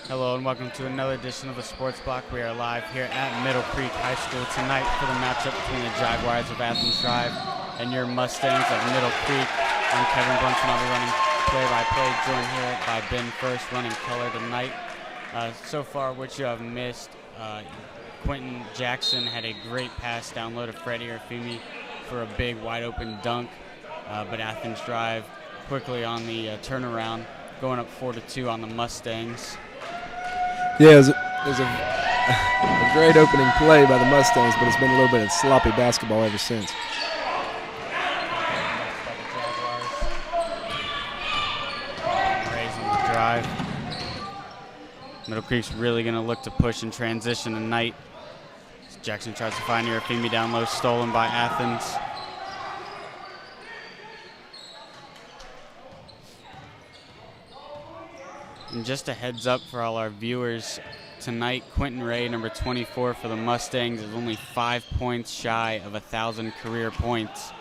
Hello and welcome to another edition of the Sports Block. We are live here at Middle Creek High School tonight for the matchup between the Jaguars of Athens Drive and your Mustangs of Middle Creek. I'm Kevin Brunson. I'll be running play-by-play, joined here by Ben First, running color tonight. So far, what you have missed, Quentin Jackson had a great pass down low to Freddie Orfimi for a big wide-open dunk, but Athens Drive quickly on the turnaround, going up 4-2 on the Mustangs. Yeah, it was a great opening play by the Mustangs, but it's been a little bit of sloppy basketball ever since. Raising the drive. Middle Creek's really going to look to push and transition tonight. Jackson tries to find Orfimi down low, stolen by Athens. And just a heads up for all our viewers, tonight Quentin Ray, number 24 for the Mustangs, is only 5 points shy of 1,000 career points.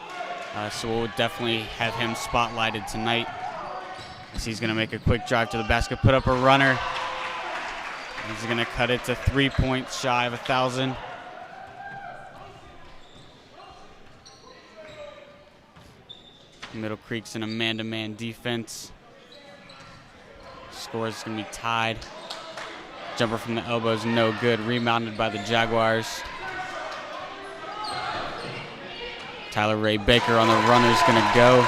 So we'll definitely have him spotlighted tonight, as he's going to make a quick drive to the basket, put up a runner. He's going to cut it to 3 points shy of 1,000. Middle Creek's in a man-to-man defense. Score is going to be tied. Jumper from the elbow is no good. Rebounded by the Jaguars. Tyler Ray Baker on the runner is going to go.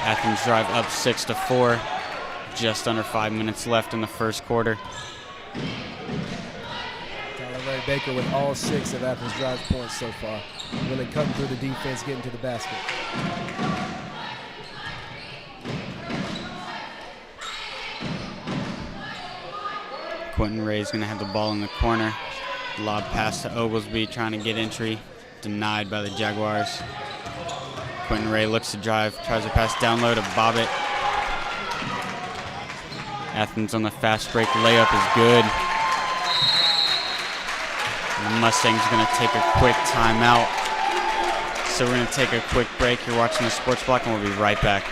Athens Drive up 6-4. Just under 5 minutes left in the first quarter. Tyler Ray Baker with all 6 of Athens Drive's points so far. Really cutting through the defense, getting to the basket. Quentin Ray is going to have the ball in the corner. Lob pass to Oglesby, trying to get entry. Denied by the Jaguars. Quentin Ray looks to drive, tries to pass down low to Bobbitt. Athens on the fast break layup is good. And the Mustangs are going to take a quick timeout. So we're going to take a quick break. You're watching the Sports Block, and we'll be right back.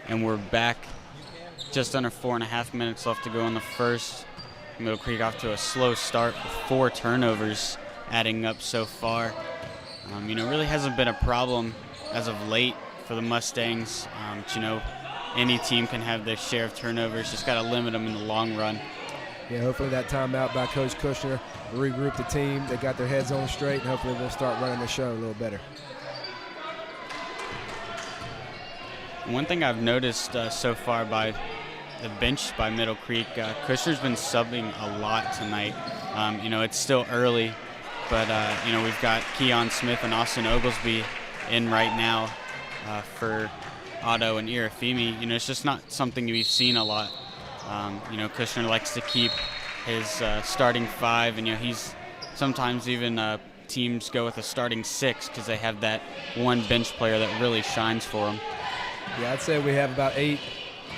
And we're back. Just under 4.5 minutes left to go in the first. Middle Creek off to a slow start with 4 turnovers adding up so far. Really hasn't been a problem as of late for the Mustangs. Any team can have their share of turnovers. Just got to limit them in the long run. Yeah, hopefully that timeout by Coach Kushner regrouped the team. They got their heads on straight, and hopefully we'll start running the show a little better. One thing I've noticed so far by the bench by Middle Creek, Kushner's been subbing a lot tonight. It's still early, but we've got Keon Smith and Austin Oglesby in right now for Otto and Orfimi. It's just not something we've seen a lot. Kushner likes to keep his starting 5, and he's sometimes even teams go with a starting 6 because they have that one bench player that really shines for them. Yeah, I'd say we have about 8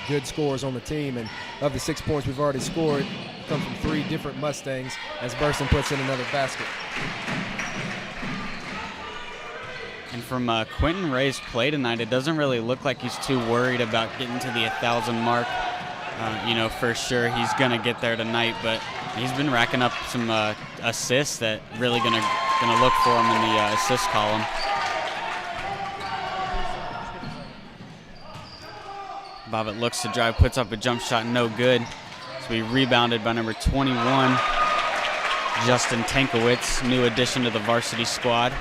good scores on the team, and of the 6 points we've already scored, come from 3 different Mustangs as Burson puts in another basket. And from Quentin Ray's play tonight, it doesn't really look like he's too worried about getting to the 1,000 mark. For sure he's going to get there tonight, but he's been racking up some assists that really going to look for him in the assist column. Bobbitt looks to drive, puts up a jump shot, no good. So we rebounded by number 21, Justin Tankowitz, new addition to the varsity squad.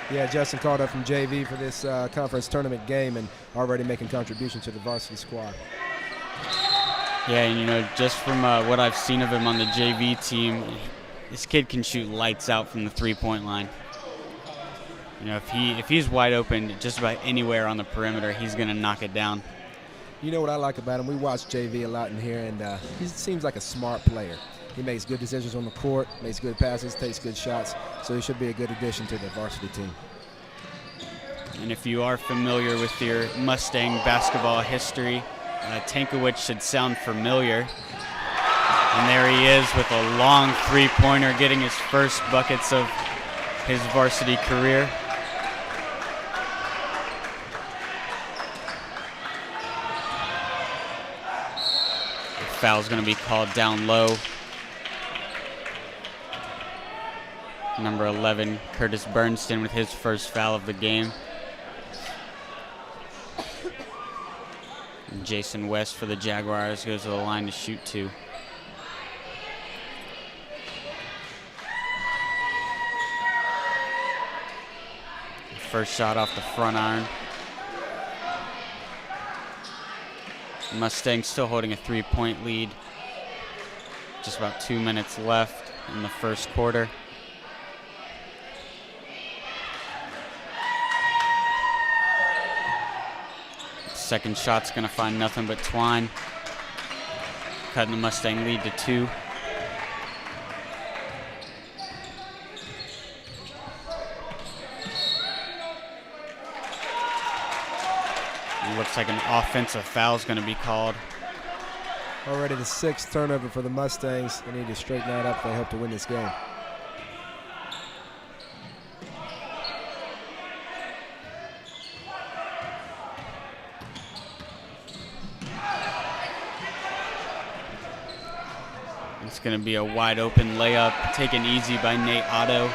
Yeah, Justin called up from JV for this conference tournament game and already making contributions to the varsity squad. Yeah, and just from what I've seen of him on the JV team, this kid can shoot lights out from the three-point line. You know, if he's wide open just about anywhere on the perimeter, he's going to knock it down. You know what I like about him? We watch JV a lot in here, and he seems like a smart player. He makes good decisions on the court, makes good passes, takes good shots, so he should be a good addition to the varsity team. And if you are familiar with your Mustang basketball history, Tankowicz should sound familiar. And there he is with a long three-pointer, getting his first buckets of his varsity career. The foul's going to be called down low. Number 11, Curtis Bernstein, with his first foul of the game. And Jason West for the Jaguars goes to the line to shoot 2. First shot off the front iron. Mustangs still holding a 3-point lead. Just about 2 minutes left in the first quarter. Second shot's gonna find nothing but twine. Cutting the Mustang lead to 2. Looks like an offensive foul is going to be called. Already the 6th turnover for the Mustangs. They need to straighten that up if they hope to win this game. It's going to be a wide open layup taken easy by Nate Otto.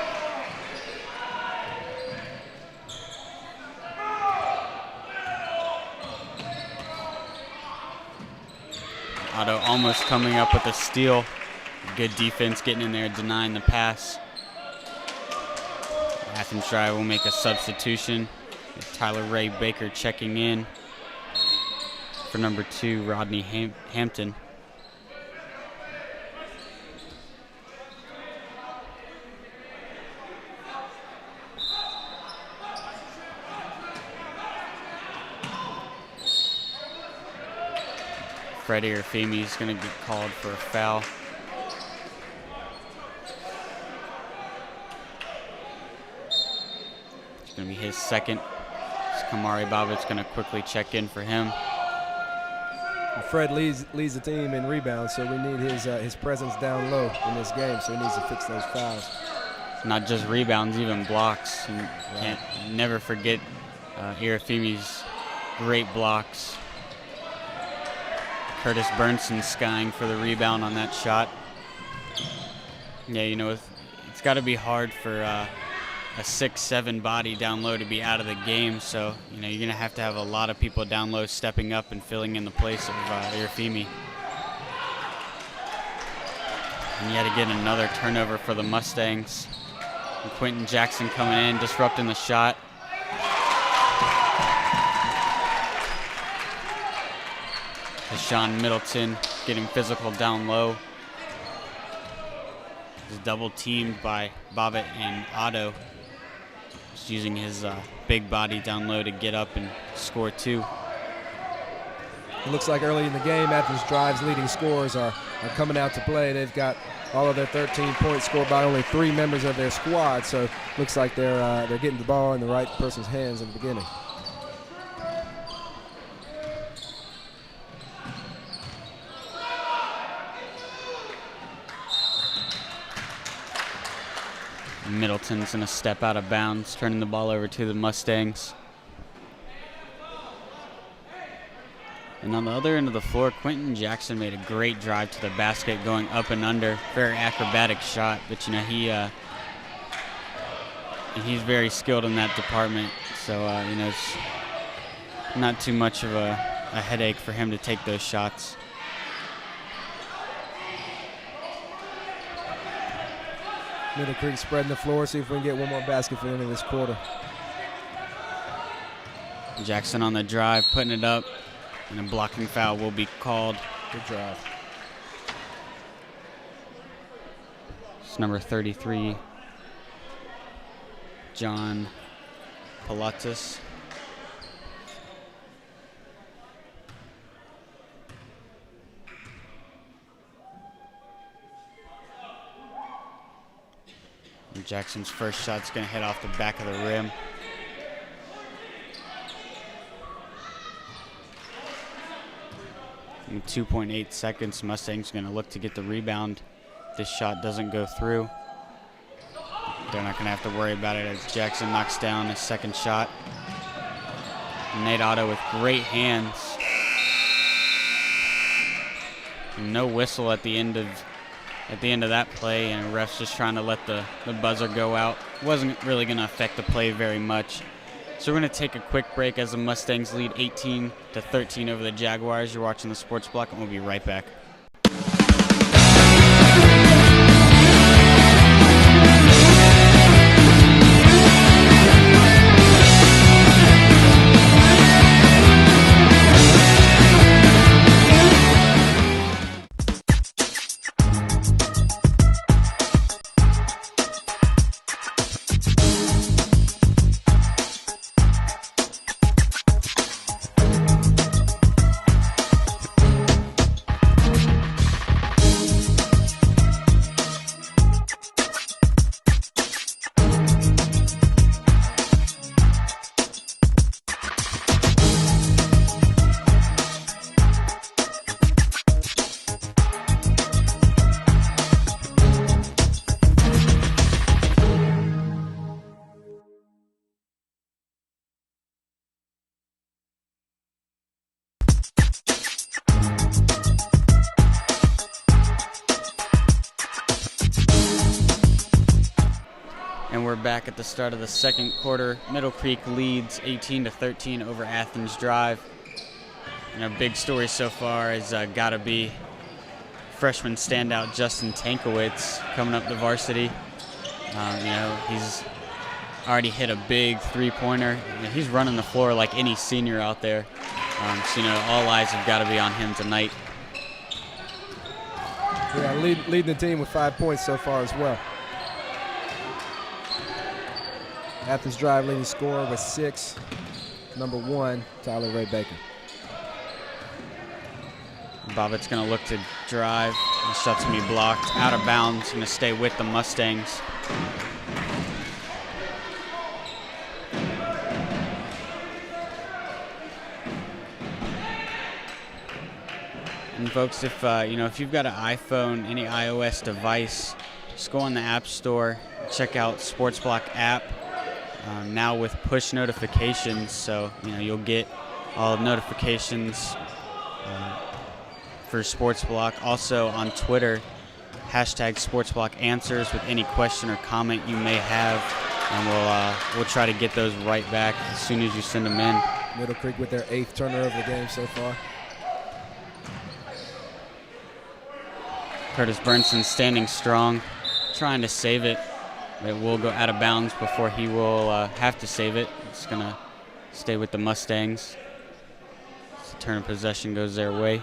Otto almost coming up with a steal. Good defense getting in there, denying the pass. Athens Drive will make a substitution. Tyler Ray Baker checking in for number 2, Rodney Hampton. Freddie Arfemi is going to get called for a foul. It's going to be his second. Kamari Babbitt's going to quickly check in for him. Fred leads the team in rebounds, so we need his presence down low in this game, so he needs to fix those fouls. Not just rebounds, even blocks. You can't never forget Arfemi's great blocks. Curtis Bernstein skying for the rebound on that shot. Yeah, you know, it's got to be hard for a 6'7" body down low to be out of the game. So, you know, you're going to have a lot of people down low stepping up and filling in the place of Arfemi. And yet again, another turnover for the Mustangs. And Quentin Jackson coming in, disrupting the shot. Deshaun Middleton getting physical down low. He's double teamed by Bobbitt and Otto. Just using his big body down low to get up and score 2. It looks like early in the game, Athens Drive's leading scorers are coming out to play. They've got all of their 13 points scored by only 3 members of their squad, so looks like they're getting the ball in the right person's hands in the beginning. Middleton's going to step out of bounds, turning the ball over to the Mustangs. And on the other end of the floor, Quentin Jackson made a great drive to the basket, going up and under. Very acrobatic shot, but you know he's very skilled in that department. So you know, it's not too much of a headache for him to take those shots. Middle Creek spreading the floor. See if we can get one more basket for the end of this quarter. Jackson on the drive, putting it up, and a blocking foul will be called. Good drive. It's number 33, John Pilatus. And Jackson's first shot's going to hit off the back of the rim. In 2.8 seconds, Mustang's going to look to get the rebound. If this shot doesn't go through, they're not going to have to worry about it as Jackson knocks down his second shot. Nate Otto with great hands. And no whistle at the end of that play, and refs just trying to let the buzzer go out. Wasn't really going to affect the play very much. So we're going to take a quick break as the Mustangs lead 18-13 over the Jaguars. You're watching the Sports Block, and we'll be right back. And we're back at the start of the second quarter. Middle Creek leads 18-13 over Athens Drive. And our big story so far has got to be freshman standout Justin Tankowitz coming up the varsity. He's already hit a big three-pointer. He's running the floor like any senior out there. All eyes have got to be on him tonight. Yeah, leading the team with 5 points so far as well. Athens Drive leading scorer with 6, number 1, Tyler Ray Baker. Bobbitt's going to look to drive. The shot's going to be blocked. Out of bounds. Going to stay with the Mustangs. And folks, if you've got an iPhone, any iOS device, just go on the App Store, check out Sports Block app. Now with push notifications, so you'll get all notifications for Sports Block. Also on Twitter, hashtag Sports Block Answers with any question or comment you may have, and we'll try to get those right back as soon as you send them in. Middle Creek with their 8th turnover of the game so far. Curtis Burnson standing strong, trying to save it. It will go out of bounds before he will have to save it. It's going to stay with the Mustangs. So turn of possession goes their way.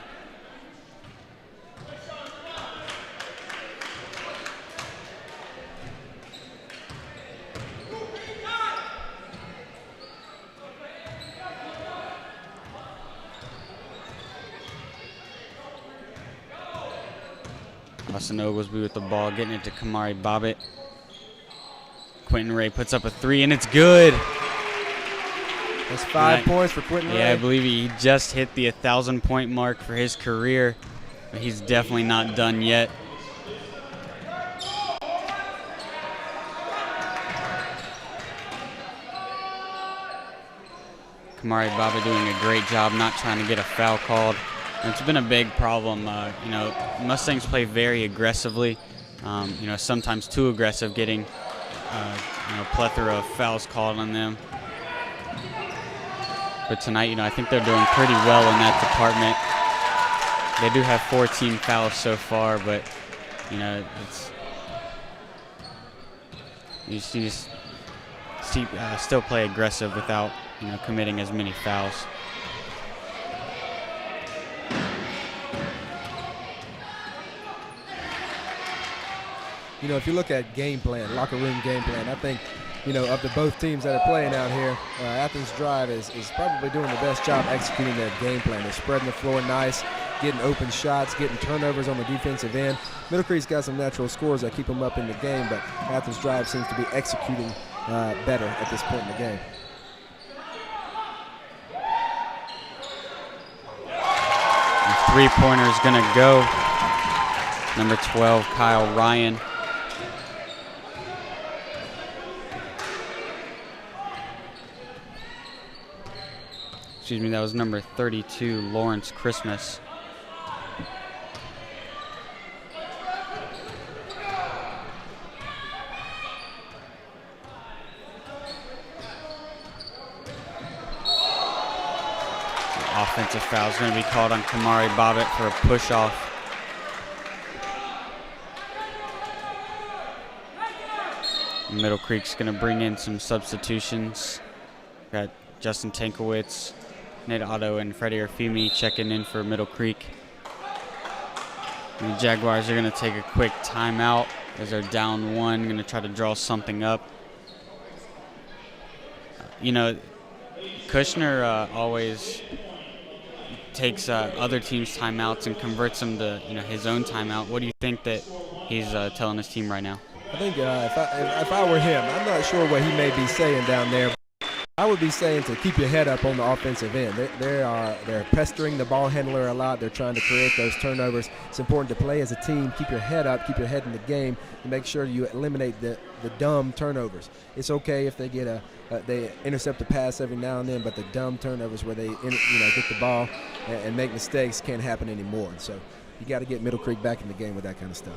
Austin Oglesby with the ball, getting it to Kamari Bobbitt. Quentin Ray puts up a 3, and it's good. That's 5 points for Quentin Ray. Yeah, I believe he just hit the 1,000-point mark for his career, but he's definitely not done yet. Kamari Bobbitt doing a great job not trying to get a foul called. And it's been a big problem. Mustangs play very aggressively, sometimes too aggressive, getting plethora of fouls called on them. But tonight, I think they're doing pretty well in that department. They do have 14 fouls so far, but it's you just still play aggressive without committing as many fouls. If you look at game plan, locker room game plan, I think of the both teams that are playing out here, Athens Drive is probably doing the best job executing their game plan. They're spreading the floor nice, getting open shots, getting turnovers on the defensive end. Middle Creek's got some natural scores that keep them up in the game, but Athens Drive seems to be executing better at this point in the game. The three-pointer is going to go. Number 12, Kyle Ryan. Excuse me, that was number 32, Lawrence Christmas. Offensive foul is going to be called on Kamari Bobbitt for a push-off. Middle Creek's going to bring in some substitutions. Got Justin Tankowitz, Nate Otto, and Freddie Arfimi checking in for Middle Creek. And the Jaguars are going to take a quick timeout as they're down one, going to try to draw something up. Kushner always takes other teams' timeouts and converts them to his own timeout. What do you think that he's telling his team right now? I think if I were him, I'm not sure what he may be saying down there. I would be saying to keep your head up on the offensive end. They're pestering the ball handler a lot. They're trying to create those turnovers. It's important to play as a team, keep your head up, keep your head in the game, and make sure you eliminate the dumb turnovers. It's okay if they get they intercept a pass every now and then, but the dumb turnovers where they get the ball and make mistakes can't happen anymore. So you got to get Middle Creek back in the game with that kind of stuff.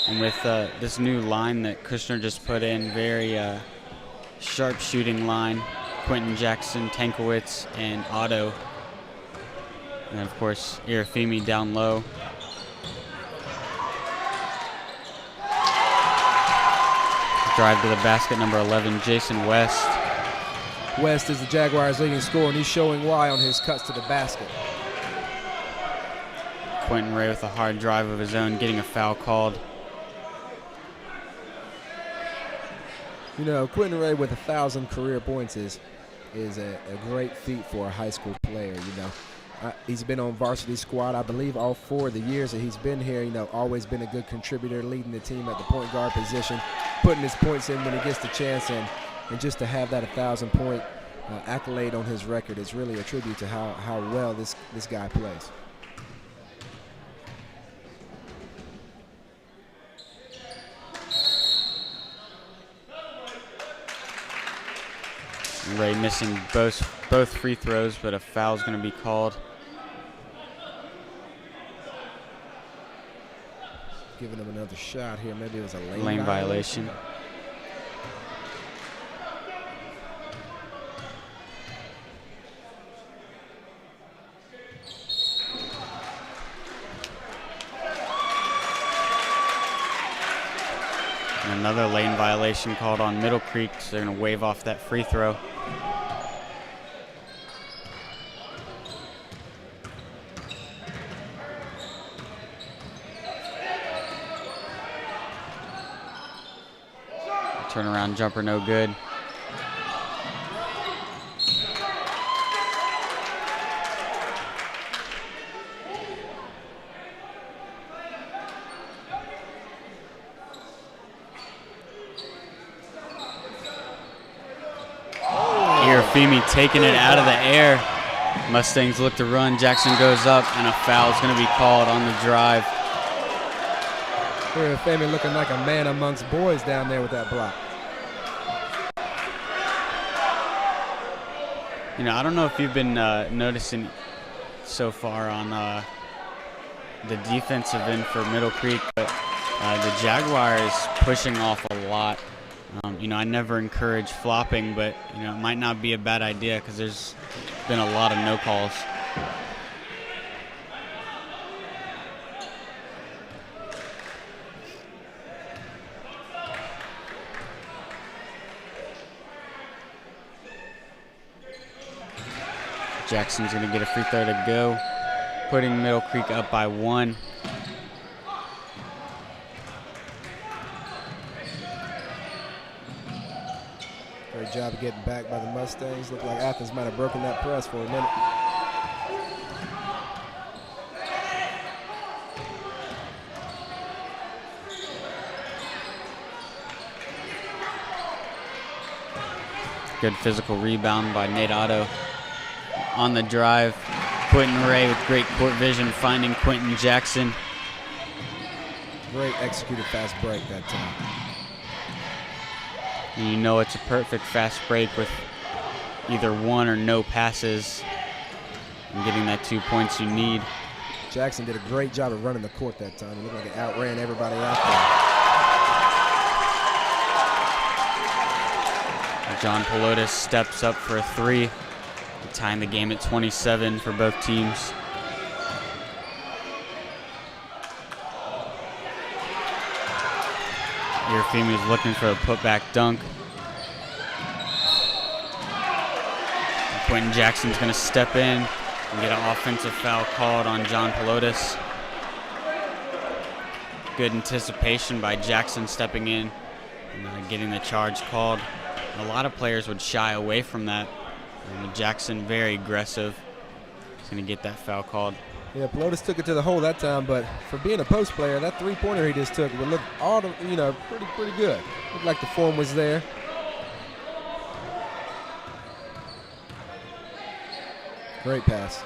And with this new line that Kushner just put in, very sharp shooting line, Quentin Jackson, Tankowitz, and Otto. And of course, Irafimi down low. Drive to the basket, number 11, Jason West. West is the Jaguars' leading scorer, and he's showing why on his cuts to the basket. Quentin Ray with a hard drive of his own, getting a foul called. Quentin Ray with 1,000 career points is a great feat for a high school player. He's been on varsity squad, I believe, all 4 of the years that he's been here. Always been a good contributor, leading the team at the point guard position, putting his points in when he gets the chance, and just to have that 1,000-point accolade on his record is really a tribute to how well this guy plays. Ray missing both free throws, but a foul is going to be called. Giving him another shot here. Maybe it was a lane violation. And another lane violation called on Middle Creek, so they're going to wave off that free throw. Turnaround jumper, no good. Irafimi taking it out of the air. Mustangs look to run. Jackson goes up, and a foul is going to be called on the drive. Irafimi looking like a man amongst boys down there with that block. I don't know if you've been noticing so far on the defensive end for Middle Creek, but the Jaguars pushing off a lot. I never encourage flopping, but it might not be a bad idea because there's been a lot of no calls. Jackson's going to get a free throw to go, putting Middle Creek up by 1. Great job of getting back by the Mustangs. Looked like Athens might have broken that press for a minute. Good physical rebound by Nate Otto. On the drive, Quentin Ray with great court vision, finding Quentin Jackson. Great executed fast break that time. And you know it's a perfect fast break with either one or no passes and getting that 2 points you need. Jackson did a great job of running the court that time. It looked like it outran everybody out there. John Pelotas steps up for a three, tying the game at 27 for both teams. Yerfimi is looking for a putback dunk. And Quentin Jackson's going to step in and get an offensive foul called on John Pelotas. Good anticipation by Jackson stepping in and getting the charge called. A lot of players would shy away from that. Jackson very aggressive. He's going to get that foul called. Yeah, Pelotas took it to the hole that time, but for being a post player, that three-pointer he just took would look pretty good. Looked like the form was there. Great pass.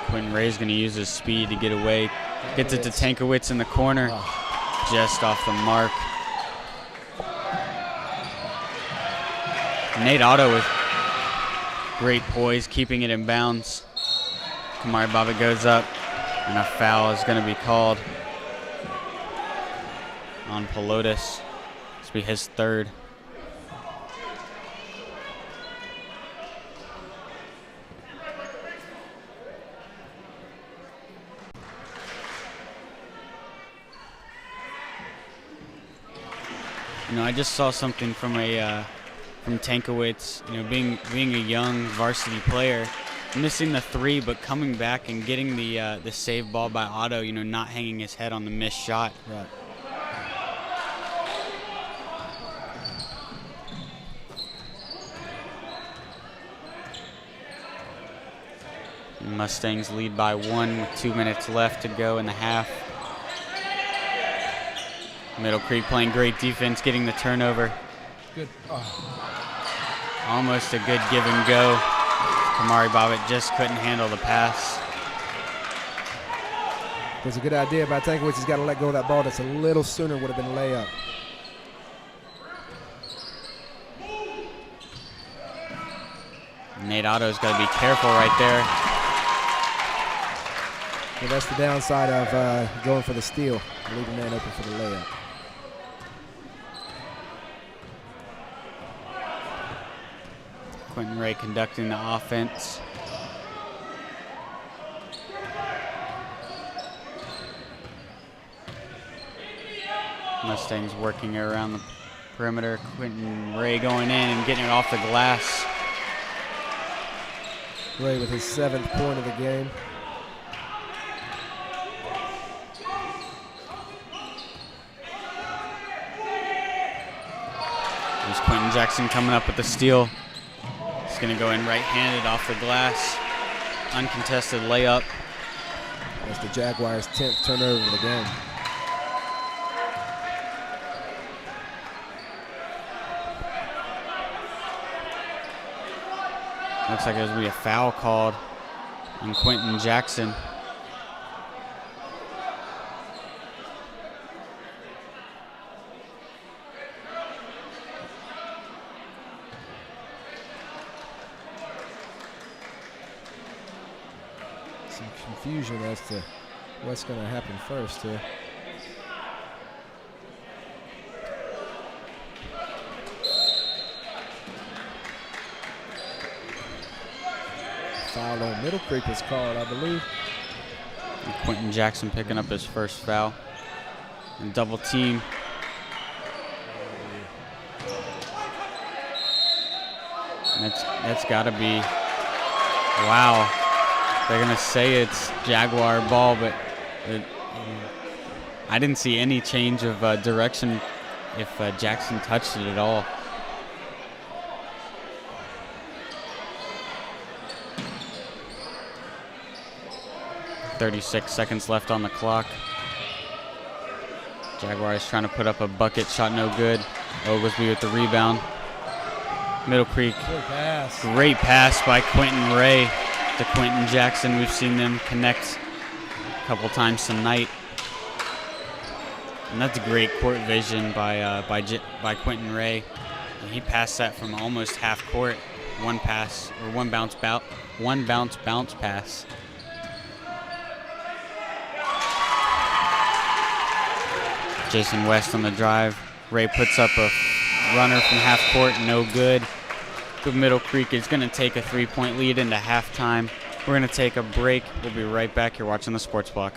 Quentin Ray's going to use his speed to get away. Gets it to Tankowitz in the corner. Just off the mark. Nate Otto with great poise, keeping it in bounds. Kamari Bobbitt goes up, and a foul is going to be called on Pelotas. This will be his third. You know, I just saw something from Tankowitz. You know, being a young varsity player, missing the three, but coming back and getting the save ball by Otto. You know, not hanging his head on the missed shot. Right. Mustangs lead by 1 with 2 minutes left to go in the half. Middle Creek playing great defense, getting the turnover. Good. Almost a good give and go. Kamari Bobbitt just couldn't handle the pass. It was a good idea by Tankowitz. He's got to let go of that ball. That's a little sooner would have been a layup. Nate Otto's got to be careful right there. Yeah, that's the downside of going for the steal. Leave a man open for the layup. Quentin Ray conducting the offense. Mustangs working around the perimeter. Quentin Ray going in and getting it off the glass. Ray with his 7th point of the game. There's Quentin Jackson coming up with the steal. He's going to go in right-handed off the glass. Uncontested layup. That's the Jaguars' 10th turnover of the game. Looks like there's going to be a foul called on Quentin Jackson. Some confusion as to what's going to happen first here. Foul on Middle Creek was called, I believe. And Quentin Jackson picking up his first foul. And double team. And that's got to be Wow. They're going to say it's Jaguar ball, but I didn't see any change of direction if Jackson touched it at all. "36 seconds left on the clock. Jaguars trying to put up a bucket shot, no good. Oglesby with the rebound. Middle Creek, great pass by Quentin Ray to Quentin Jackson. We've seen them connect a couple times tonight. And that's great court vision by Quentin Ray. And he passed that from almost half court. One bounce pass. Jason West on the drive. Ray puts up a runner from half court, no good. But Middle Creek is going to take a 3-point lead into halftime. We're going to take a break. We'll be right back. You're watching the Sports Block.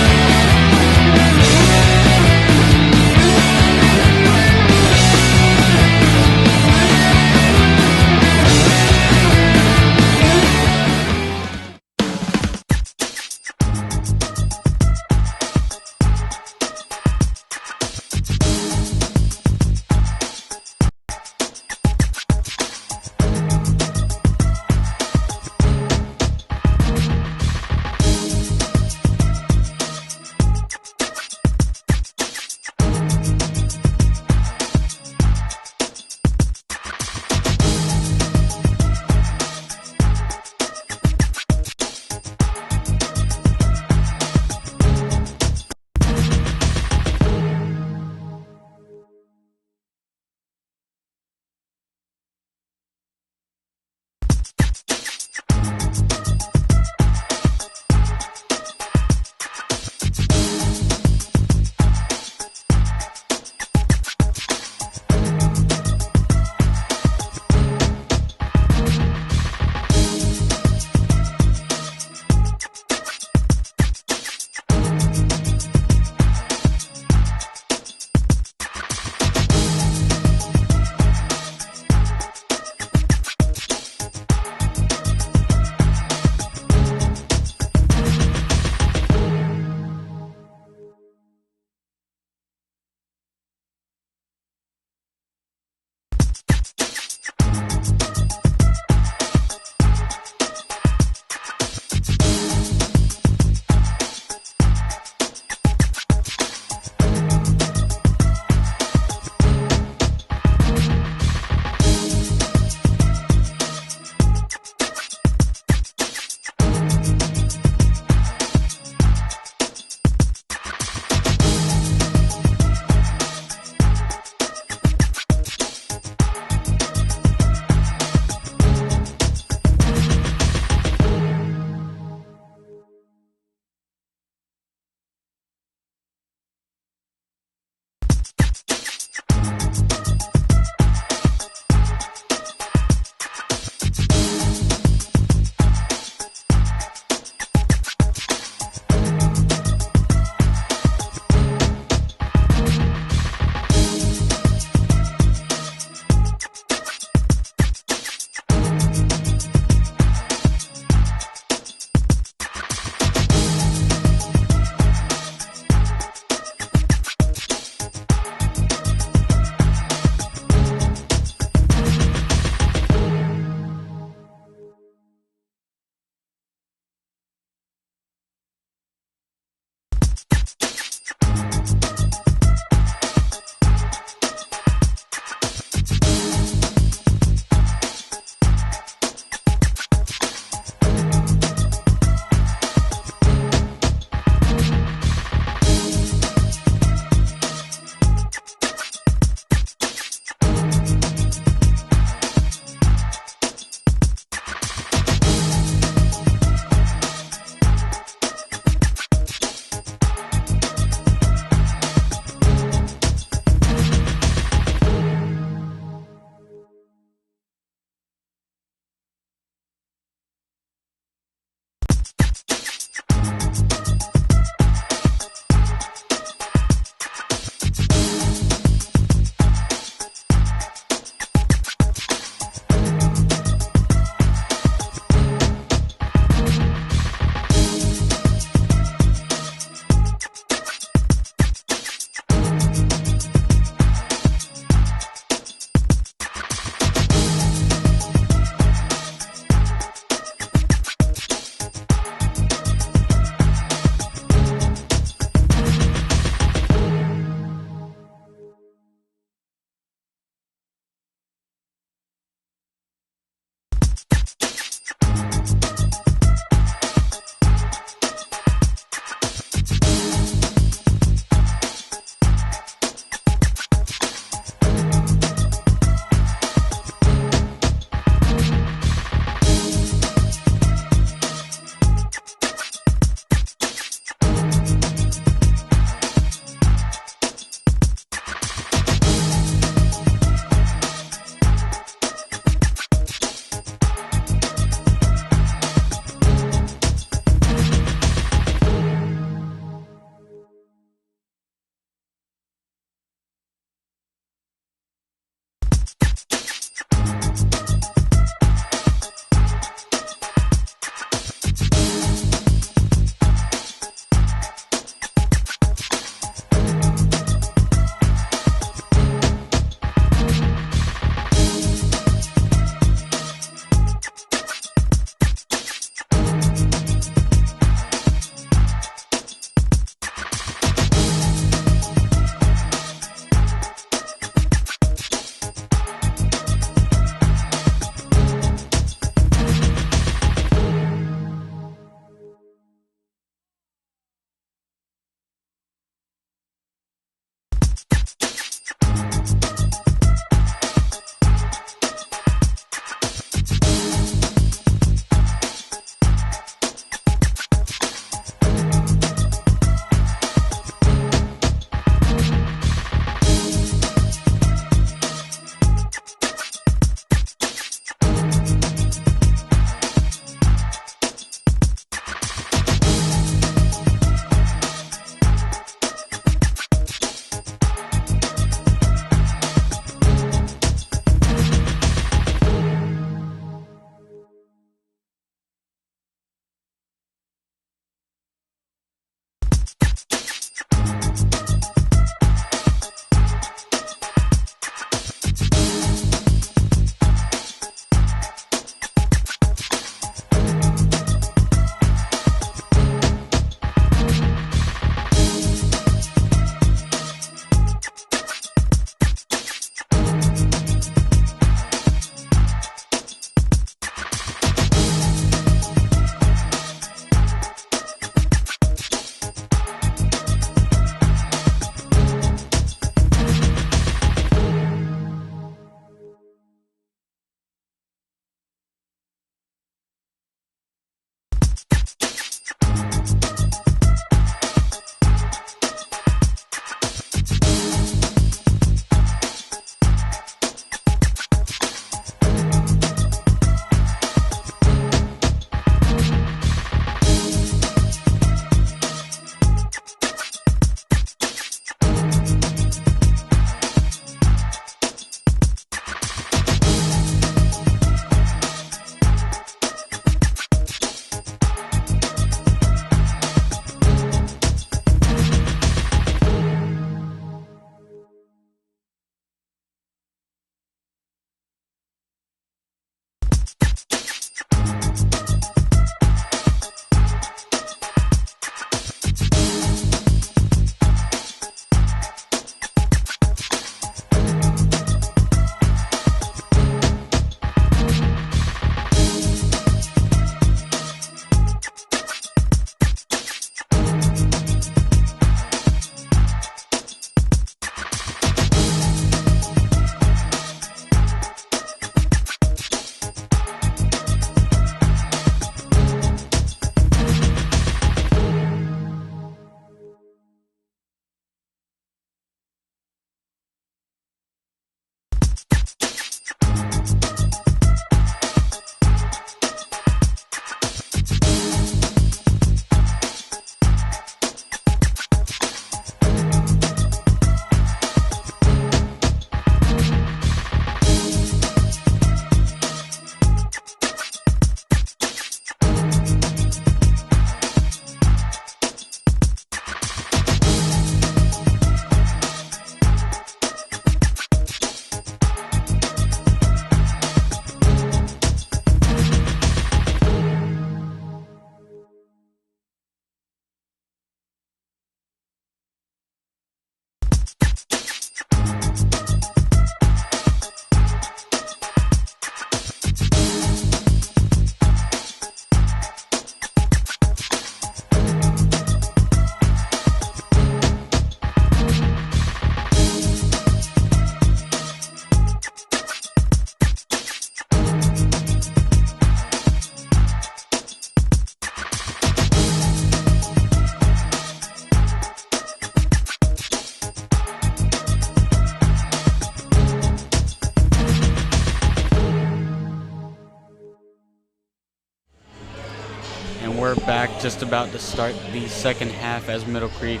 We're back, just about to start the second half as Middle Creek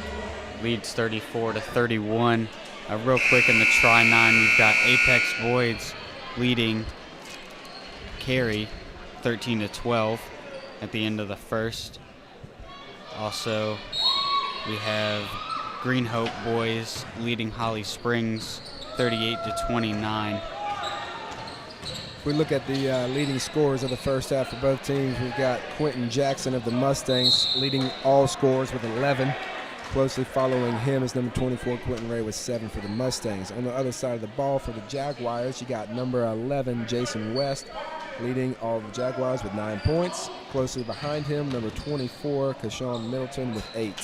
leads 34-31. Real quick in the Tri-9, we've got Apex Voids leading Cary 13-12 at the end of the first. Also, we have Green Hope Boys leading Holly Springs 38-29. If we look at the leading scorers of the first half for both teams, we've got Quentin Jackson of the Mustangs leading all scores with 11. Closely following him is number 24, Quentin Ray, with 7 for the Mustangs. On the other side of the ball for the Jaguars, you got number 11, Jason West, leading all the Jaguars with 9 points. Closely behind him, number 24, Kashawn Middleton, with 8.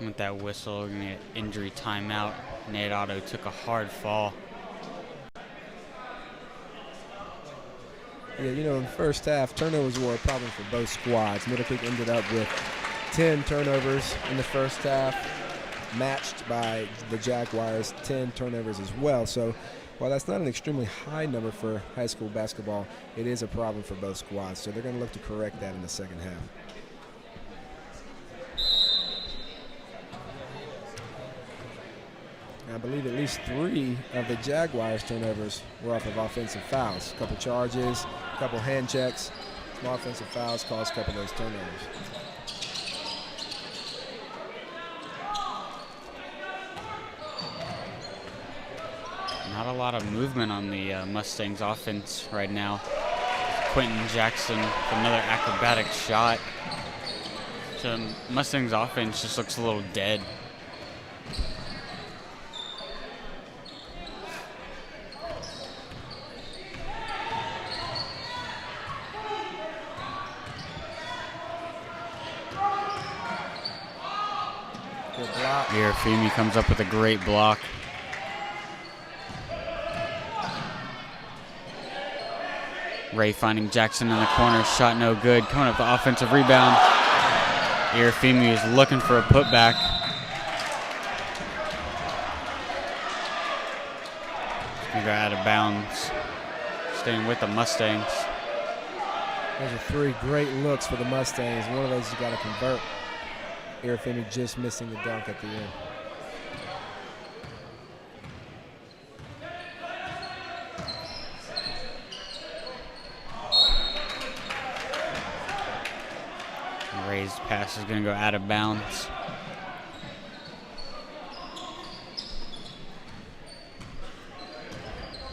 With that whistle, gonna get injury timeout. Nate Otto took a hard fall. Yeah, you know, in the first half, turnovers were a problem for both squads. Middle Creek ended up with 10 turnovers in the first half, matched by the Jaguars' 10 turnovers as well. So while that's not an extremely high number for high school basketball, it is a problem for both squads. So they're going to look to correct that in the second half. I believe at least 3 of the Jaguars' turnovers were off of offensive fouls. A couple charges, a couple hand checks, some offensive fouls caused a couple of those turnovers. Not a lot of movement on the Mustangs offense right now. Quentin Jackson with another acrobatic shot. So Mustangs offense just looks a little dead. Irafimi comes up with a great block. Ray finding Jackson in the corner, shot no good. Coming up the offensive rebound. Irafemi is looking for a putback. Gonna go out of bounds. Staying with the Mustangs. Those are 3 great looks for the Mustangs. One of those you got to convert. Irafemi just missing the dunk at the end. Ray's pass is going to go out of bounds.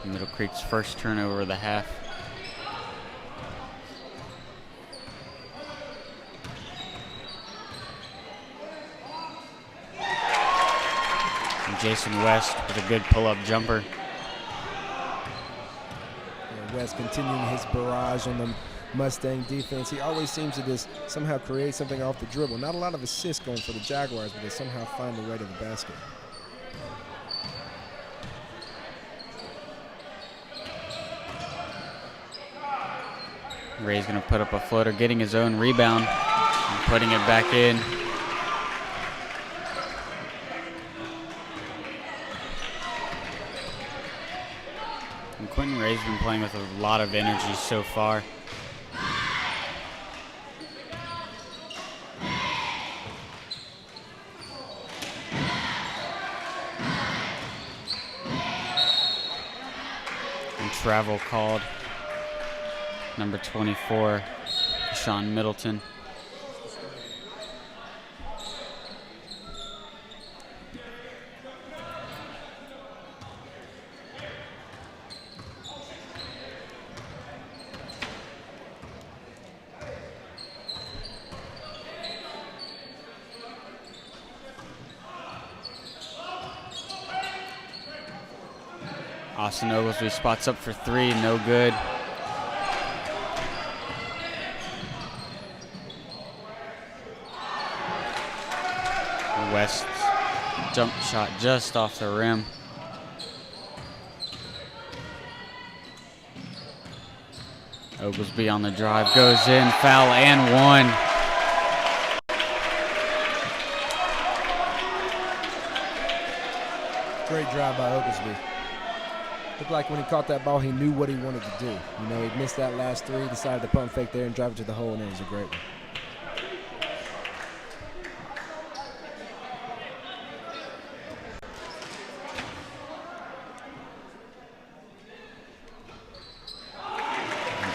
Middle Creek's first turnover of the half. And Jason West with a good pull-up jumper. And West continuing his barrage on the Mustang defense. He always seems to just somehow create something off the dribble. Not a lot of assists going for the Jaguars, but they somehow find a way to the basket. Ray's going to put up a floater, getting his own rebound and putting it back in. And Quentin Ray's been playing with a lot of energy so far. And travel called. Number 24, Sean Middleton. Austin Oglesby spots up for 3, no good. West's jump shot just off the rim. Oglesby on the drive, goes in, foul and 1. Great drive by Oglesby. Looked like when he caught that ball, he knew what he wanted to do. You know, he missed that last 3, decided to pump fake there and drive it to the hole, and it was a great one.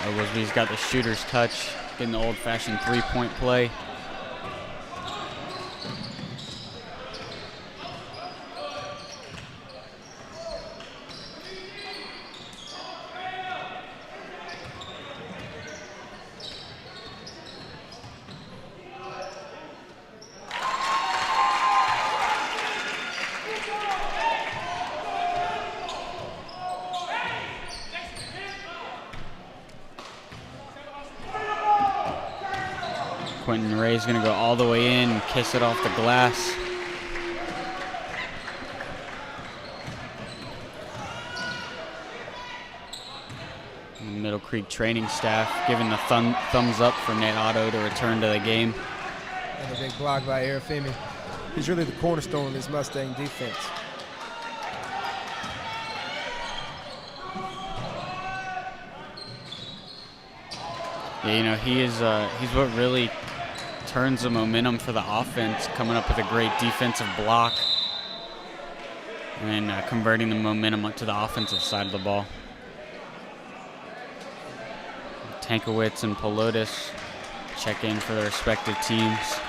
Oglesby's got the shooter's touch, getting the old-fashioned 3-point play. Quentin Ray's going to go all the way in and kiss it off the glass. And Middle Creek training staff giving the thumbs up for Nate Otto to return to the game. And a big block by Irafemi. He's really the cornerstone of this Mustang defense. Yeah, you know, he's what really turns the momentum for the offense, coming up with a great defensive block and converting the momentum up to the offensive side of the ball. Tankowitz and Pelotas check in for their respective teams.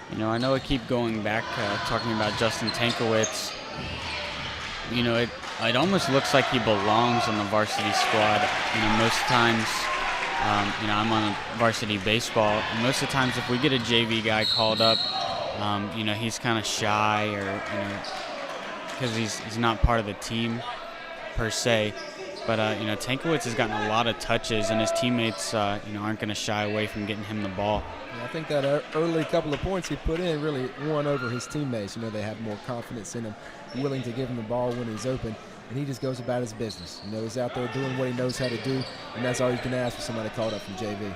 You know, I know I keep going back talking about Justin Tankowitz. You know, it almost looks like he belongs on the varsity squad. You know, most times, you know, I'm on varsity baseball, and most of the times if we get a JV guy called up, you know, he's kind of shy or, you know, because he's not part of the team per se. But, Tankowitz has gotten a lot of touches, and his teammates, aren't going to shy away from getting him the ball. Yeah, I think that early couple of points he put in really won over his teammates. They have more confidence in him, willing to give him the ball when he's open, and he just goes about his business. He's out there doing what he knows how to do, and that's all you can ask for somebody called up from JV.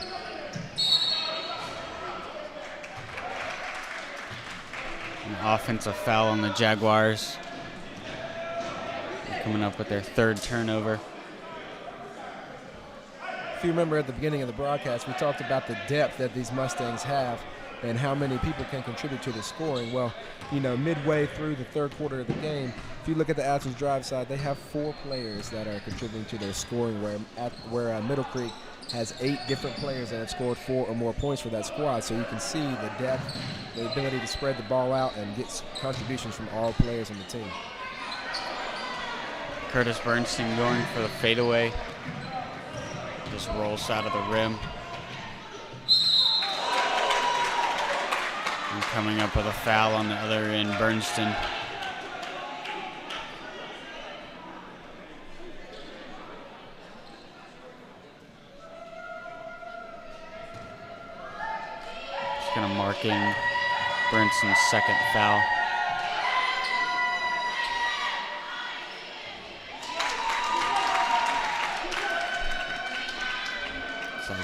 An offensive foul on the Jaguars. They're coming up with their third turnover. If you remember at the beginning of the broadcast, we talked about the depth that these Mustangs have and how many people can contribute to the scoring. Well, midway through the third quarter of the game, if you look at the Athens Drive side, they have 4 players that are contributing to their scoring, where Middle Creek has 8 different players that have scored 4 or more points for that squad. So you can see the depth, the ability to spread the ball out and get contributions from all players on the team. Curtis Bernstein going for the fadeaway. Just rolls out of the rim. And coming up with a foul on the other end, Bernstein. Just going to mark in Bernstein's second foul.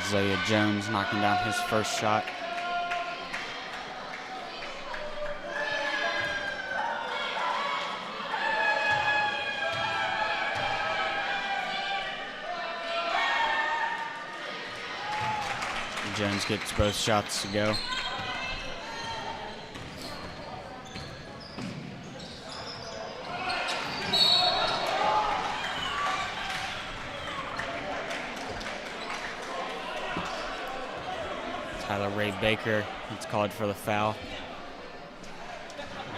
Isaiah Jones knocking down his first shot. Jones gets both shots to go. Tyler Ray Baker, it's called for the foul.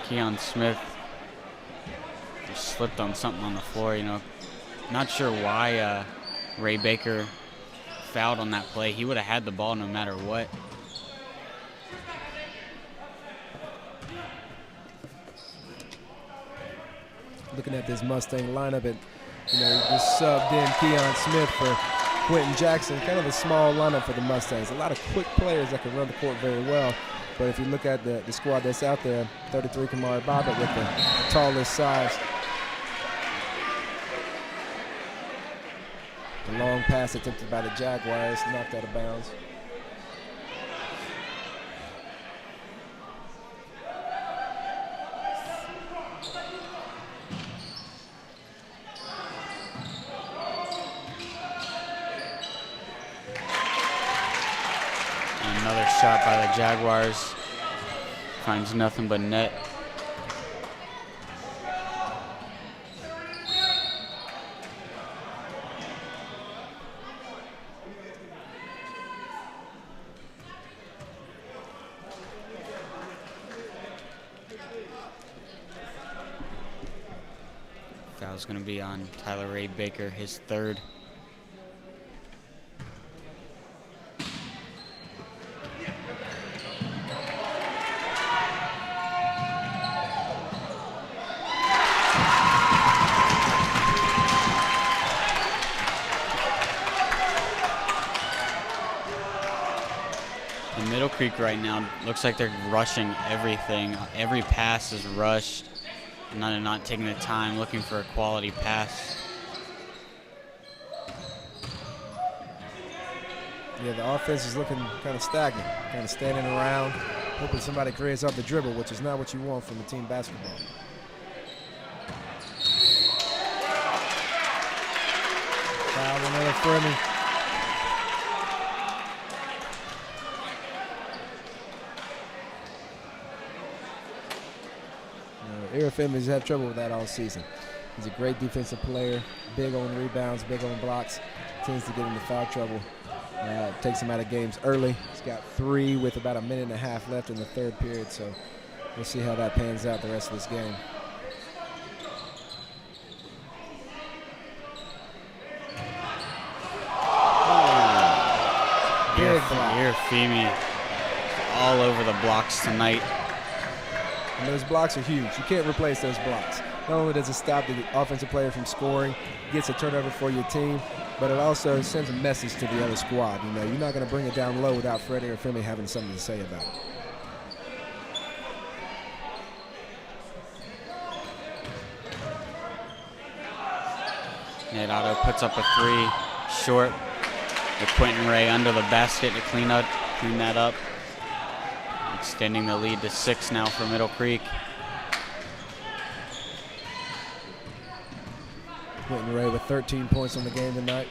Keon Smith just slipped on something on the floor, Not sure why Ray Baker fouled on that play. He would have had the ball no matter what. Looking at this Mustang lineup, and just subbed in Keon Smith for Quentin Jackson. Kind of a small lineup for the Mustangs. A lot of quick players that can run the court very well. But if you look at the squad that's out there, 33 Kamari Bobbitt with the tallest size. The long pass attempted by the Jaguars, knocked out of bounds. Another shot by the Jaguars. Finds nothing but net. Foul's going to be on Tyler Ray Baker, his third. Middle Creek right now looks like they're rushing everything. Every pass is rushed, and they're not taking the time looking for a quality pass. Yeah, the offense is looking kind of stagnant, kind of standing around, hoping somebody creates off the dribble, which is not what you want from a team basketball. Foul, another Furman. Irafim has had trouble with that all season. He's a great defensive player, big on rebounds, big on blocks, tends to get into foul trouble. Takes him out of games early. He's got 3 with about a minute and a half left in the third period, so we'll see how that pans out the rest of this game. Irafimi all over the blocks tonight. And those blocks are huge. You can't replace those blocks. not only does it stop the offensive player from scoring, gets a turnover for your team, but it also sends a message to the other squad. You know, you're not going to bring it down low without Freddie or Finley having something to say about it. Nate Otto puts up a 3 short. The Quentin Ray under the basket to clean that up. Extending the lead to 6 now for Middle Creek. Quentin Ray with 13 points on the game tonight.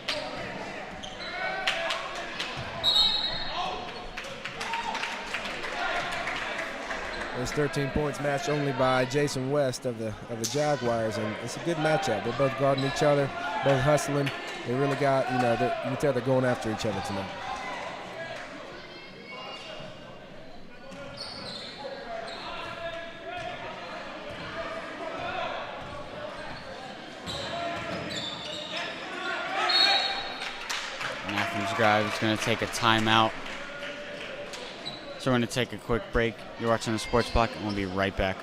Those 13 points matched only by Jason West of the Jaguars, and it's a good matchup. They're both guarding each other, both hustling. They really got, you know, you can tell they're going after each other tonight. And Athens Drive is going to take a timeout. So we're going to take a quick break. You're watching the Sports Block, and we'll be right back.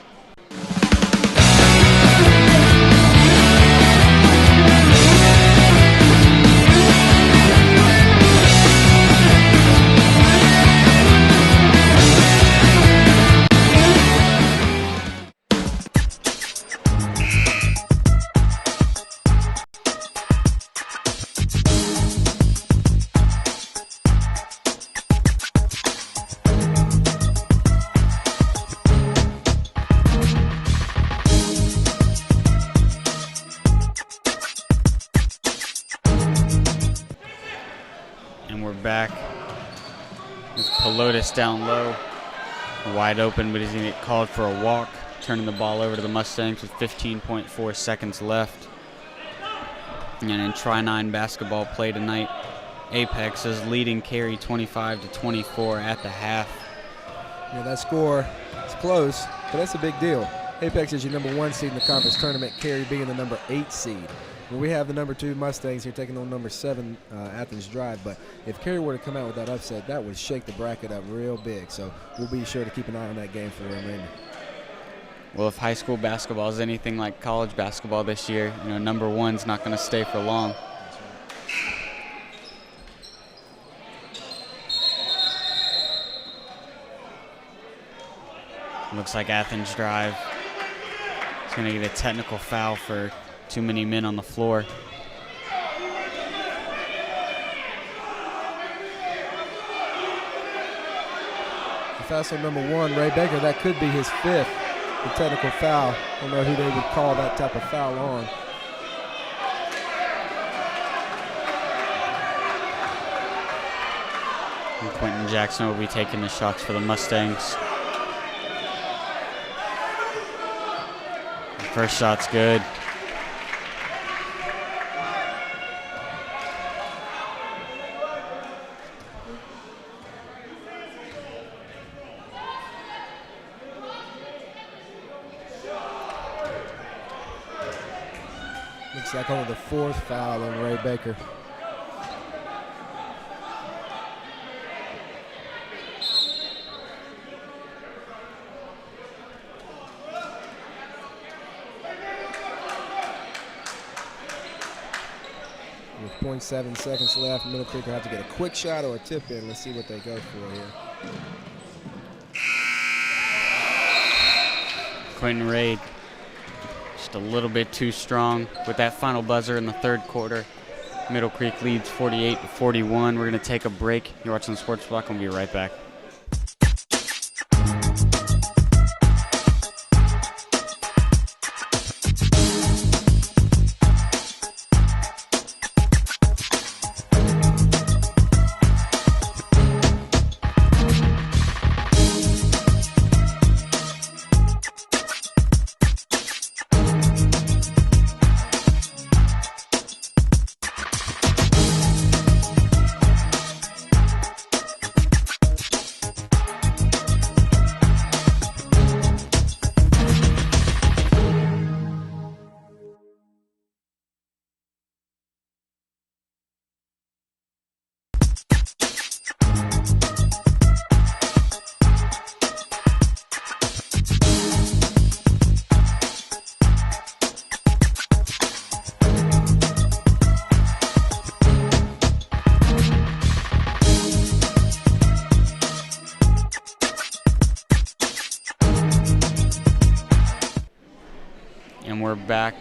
Back. Pelotas down low. Wide open, but he's going to get called for a walk. Turning the ball over to the Mustangs with 15.4 seconds left. And in Tri-9 basketball play tonight, Apex is leading Cary 25-24 at the half. Yeah, that score is close, but that's a big deal. Apex is your number 1 seed in the conference tournament, Cary being the number 8 seed. Well, we have the number 2 Mustangs here taking on number 7 Athens Drive, but if Cary were to come out with that upset, that would shake the bracket up real big. So we'll be sure to keep an eye on that game for the remainder. Well, if high school basketball is anything like college basketball this year, you know, number 1's not going to stay for long. Looks like Athens Drive is going to get a technical foul for too many men on the floor. The foul on number 1, Ray Baker, that could be his 5th, the technical foul. I don't know who they would call that type of foul on. And Quentin Jackson will be taking the shots for the Mustangs. The first shot's good. Looks like only the 4th foul on Ray Baker. With 0.7 seconds left, Middle Creek will have to get a quick shot or a tip in. Let's see what they go for here. Quentin Ray just a little bit too strong with that final buzzer in the 3rd quarter. Middle Creek leads 48-41. We're going to take a break. You're watching the Sports Block. We'll be right back. back.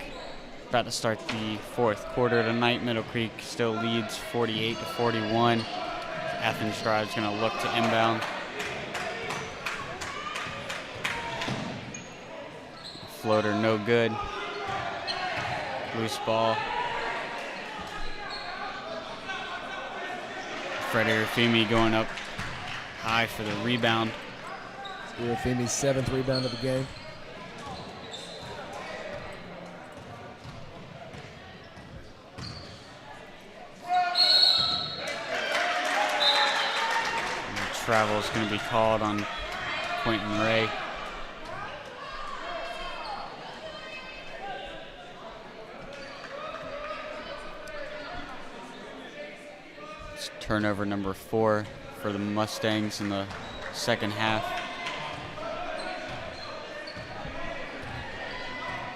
About to start the fourth quarter tonight. Middle Creek still leads 48-41. Athens Drive's going to look to inbound. Floater no good. Loose ball. Freddie Rafimi going up high for the rebound. Rafimi's 7th rebound of the game. Travel is going to be called on Quentin Ray. It's turnover number 4 for the Mustangs in the second half.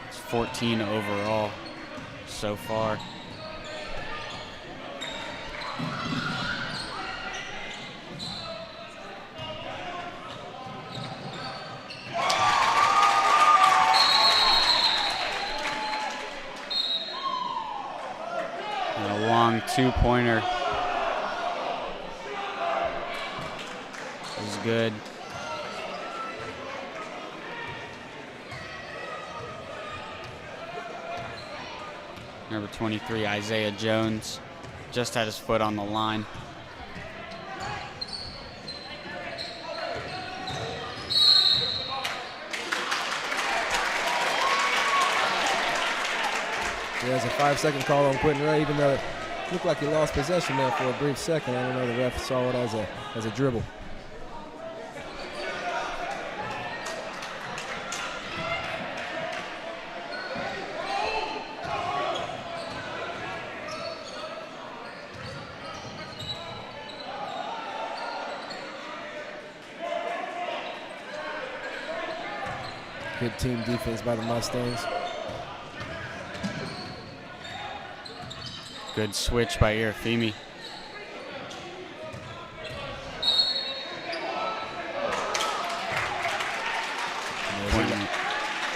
It's 14 overall so far. Long two-pointer is good. Number 23, Isaiah Jones, just had his foot on the line. There's a 5-second call on Quentin Ray, even though it looked like he lost possession there for a brief second. I don't know, the ref saw it as a dribble. Good team defense by the Mustangs. Good switch by Irafimi.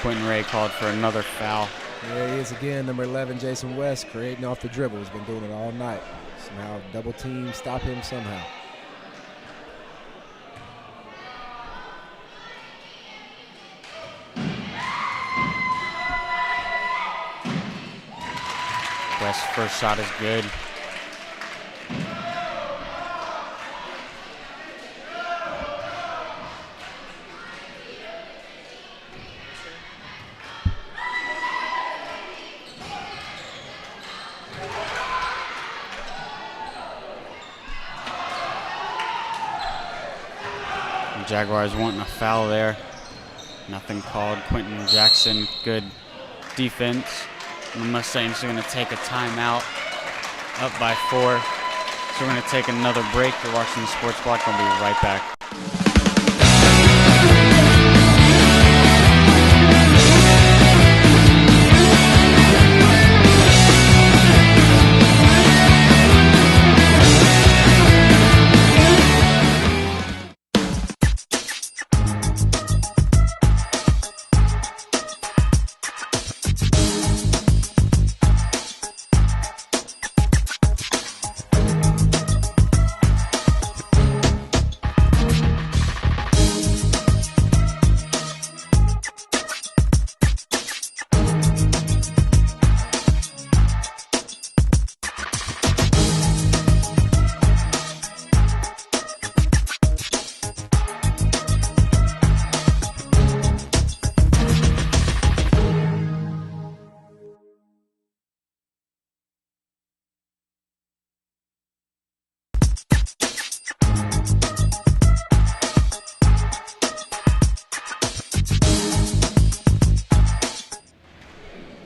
Quentin Ray called for another foul. There he is again, number 11, Jason West, creating off the dribble. He's been doing it all night. Somehow double team, stop him somehow. West's first shot is good. The Jaguars wanting a foul there. Nothing called. Quentin Jackson, good defense. The Mustangs are going to take a timeout, up by 4. So we're going to take another break. You're watching the Sports Block. I'll be right back.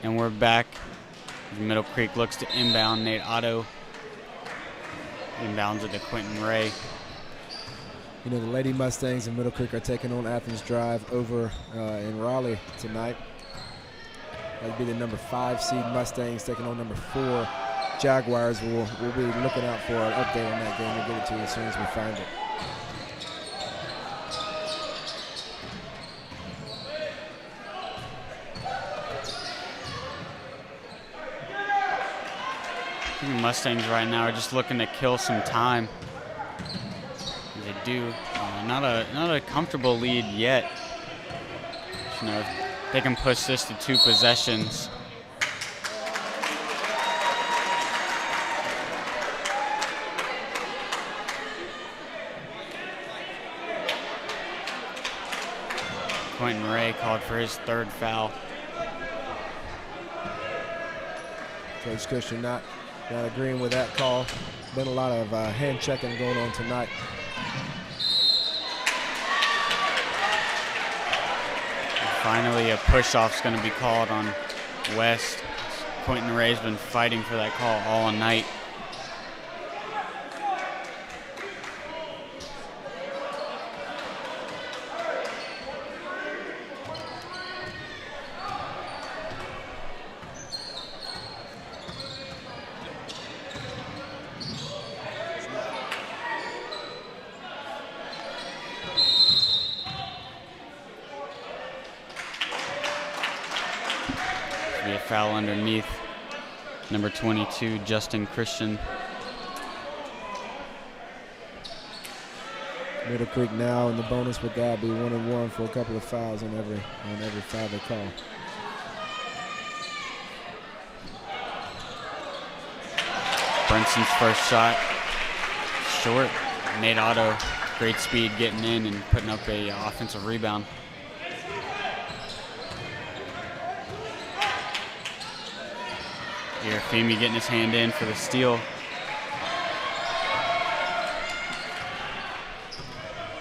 And we're back. Middle Creek looks to inbound. Nate Otto inbounds it to Quentin Ray. You know, the Lady Mustangs and Middle Creek are taking on Athens Drive over in Raleigh tonight. That'd be the number 5 seed Mustangs taking on number 4 Jaguars. We'll be looking out for an update on that game. We'll get it to you as soon as we find it. think the Mustangs right now are just looking to kill some time. They do. Not a comfortable lead yet. You know, they can push this to 2 possessions. Quentin Ray called for his 3rd foul. Coach Cushing not agreeing with that call. Been a lot of hand checking going on tonight. And finally, a push-off's going to be called on West. Quentin Ray's been fighting for that call all night. Be a foul underneath number 22, Justin Christian. Middle Creek now in the bonus with that be 1-1 for a couple of fouls on every foul they call. Brunson's first shot, short. Nate Otto, great speed getting in and putting up a offensive rebound. Here, Femi getting his hand in for the steal.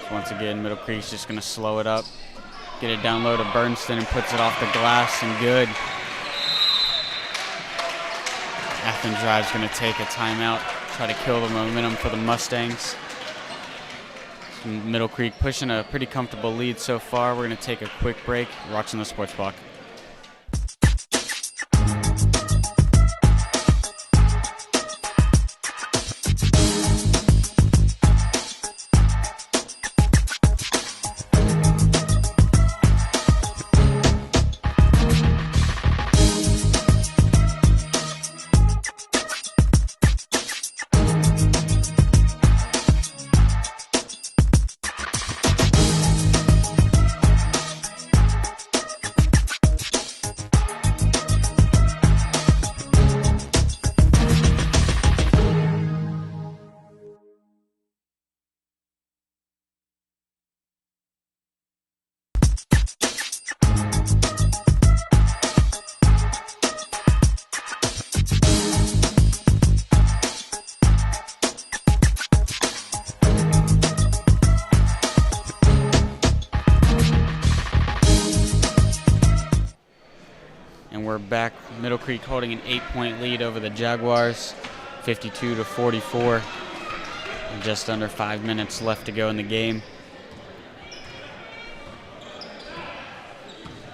So once again, Middle Creek's just going to slow it up, get it down low to Bernston, and puts it off the glass, and good. Athens Drive's going to take a timeout, try to kill the momentum for the Mustangs. Middle Creek pushing a pretty comfortable lead so far. We're going to take a quick break. You're watching the Sports Block. We're back. Middle Creek holding an 8-point lead over the Jaguars, 52-44. Just under 5 minutes left to go in the game.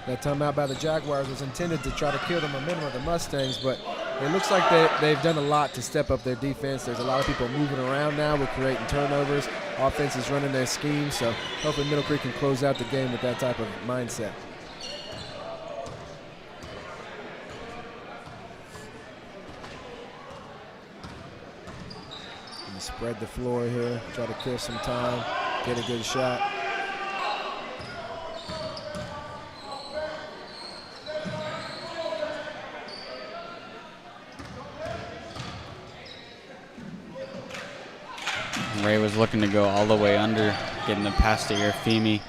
That timeout by the Jaguars was intended to try to kill the momentum of the Mustangs, but it looks like they've done a lot to step up their defense. There's a lot of people moving around now. We're creating turnovers. Offense is running their scheme, so hopefully Middle Creek can close out the game with that type of mindset. Spread the floor here, try to kill some time, get a good shot. Ray was looking to go all the way under, getting the pass to Femi.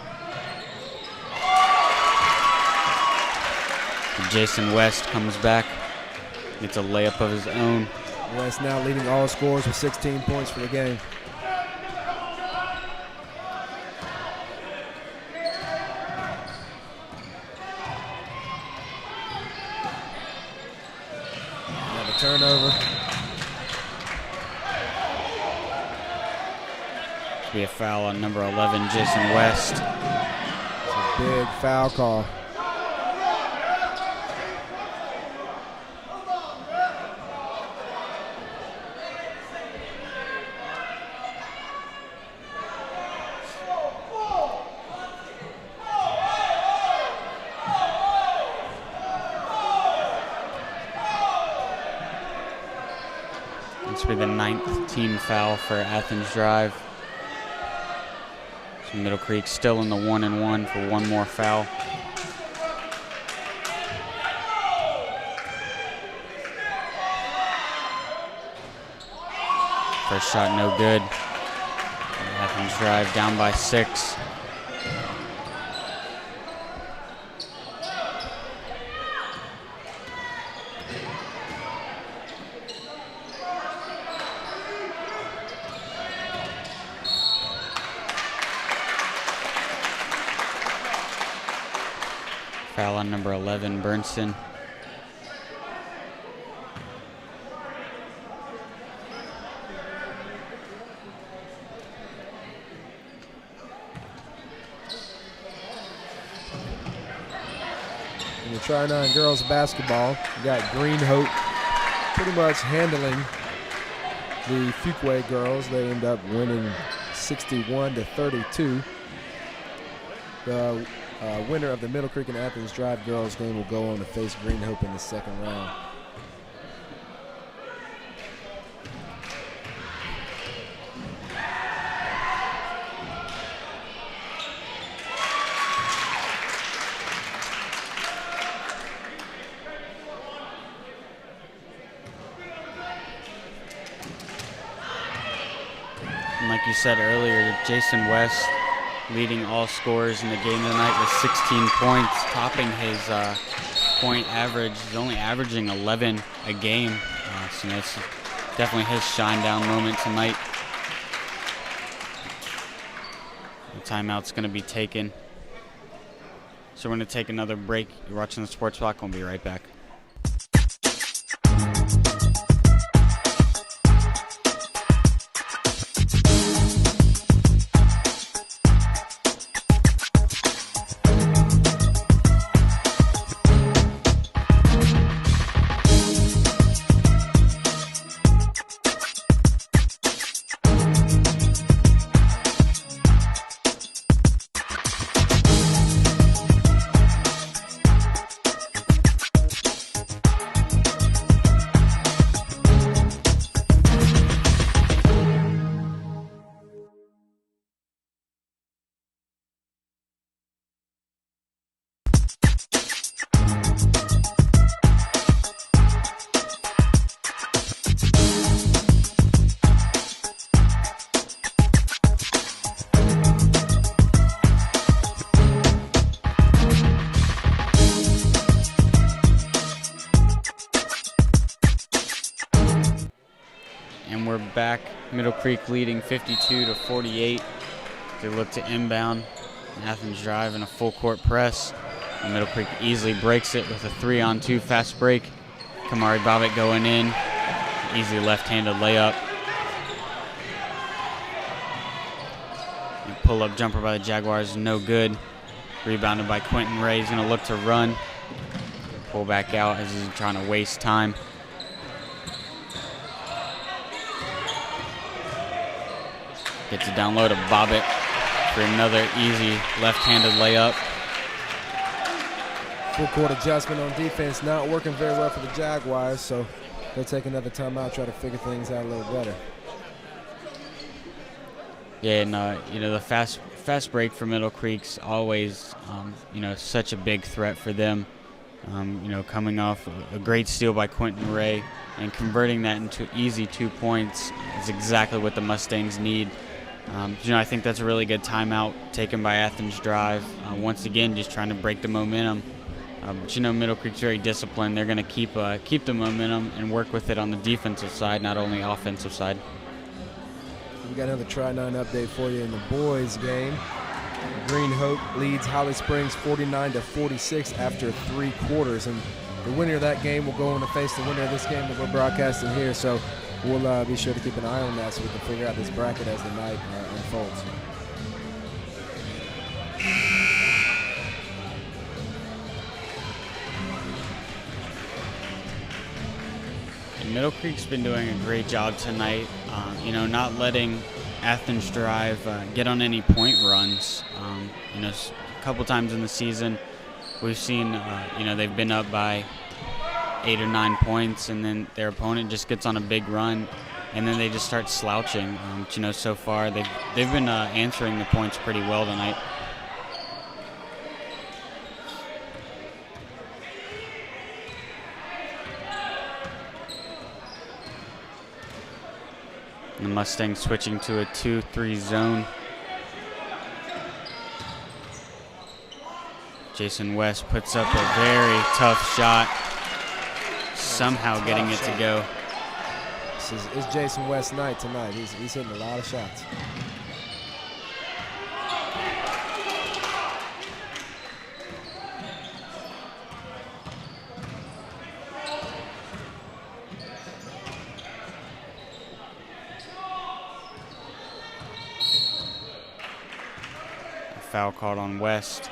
Jason West comes back, gets a layup of his own. West now leading all scorers with 16 points for the game. Another turnover. Be a foul on number 11, Jason West. It's a big foul call. This will be the 9th team foul for Athens Drive. So Middle Creek still in the 1-and-1 for one more foul. First shot no good. Athens Drive down by 6. Foul on number 11, Bernston. In the Tri-9 girls basketball, we got Green Hope pretty much handling the Fuquay girls. They end up winning 61-32. The winner of the Middle Creek and Athens Drive girls game will go on to face Green Hope in the second round. And like you said earlier, Jason West leading all scorers in the game tonight with 16 points, topping his point average. He's only averaging 11 a game, so that's definitely his shine down moment tonight. The timeout's going to be taken. So we're going to take another break. You're watching the Sports Block. We'll be right back. And we're back. Middle Creek leading 52-48. They look to inbound. Athens Drive in a full court press. And Middle Creek easily breaks it with a 3-on-2 fast break. Kamari Bobbitt going in. Easy left-handed layup. And pull-up jumper by the Jaguars, no good. Rebounded by Quentin Ray. He's going to look to run. Pull back out as he's trying to waste time. Gets it down low to Bobbitt for another easy left-handed layup. Full court adjustment on defense, not working very well for the Jaguars, so they'll take another timeout, try to figure things out a little better. Yeah, and the fast break for Middle Creek's always such a big threat for them. Coming off a great steal by Quentin Ray and converting that into easy 2 points is exactly what the Mustangs need. I think that's a really good timeout taken by Athens Drive. Once again, just trying to break the momentum. But Middle Creek's very disciplined. They're going to keep the momentum and work with it on the defensive side, not only offensive side. We got another Tri-9 update for you in the boys game. Green Hope leads Holly Springs 49-46 after 3 quarters, and the winner of that game will go on to face the winner of this game that we're broadcasting here. So we'll be sure to keep an eye on that so we can figure out this bracket as the night unfolds. Middle Creek's been doing a great job tonight, not letting Athens Drive get on any point runs. A couple times in the season, we've seen, they've been up by 8 or 9 points, and then their opponent just gets on a big run. and then they just start slouching. But, you know, so far they've been answering the points pretty well tonight. The Mustangs switching to a 2-3 zone. Jason West puts up a very tough shot, somehow getting it to go. It's Jason West's night tonight. He's hitting a lot of shots. A foul called on West.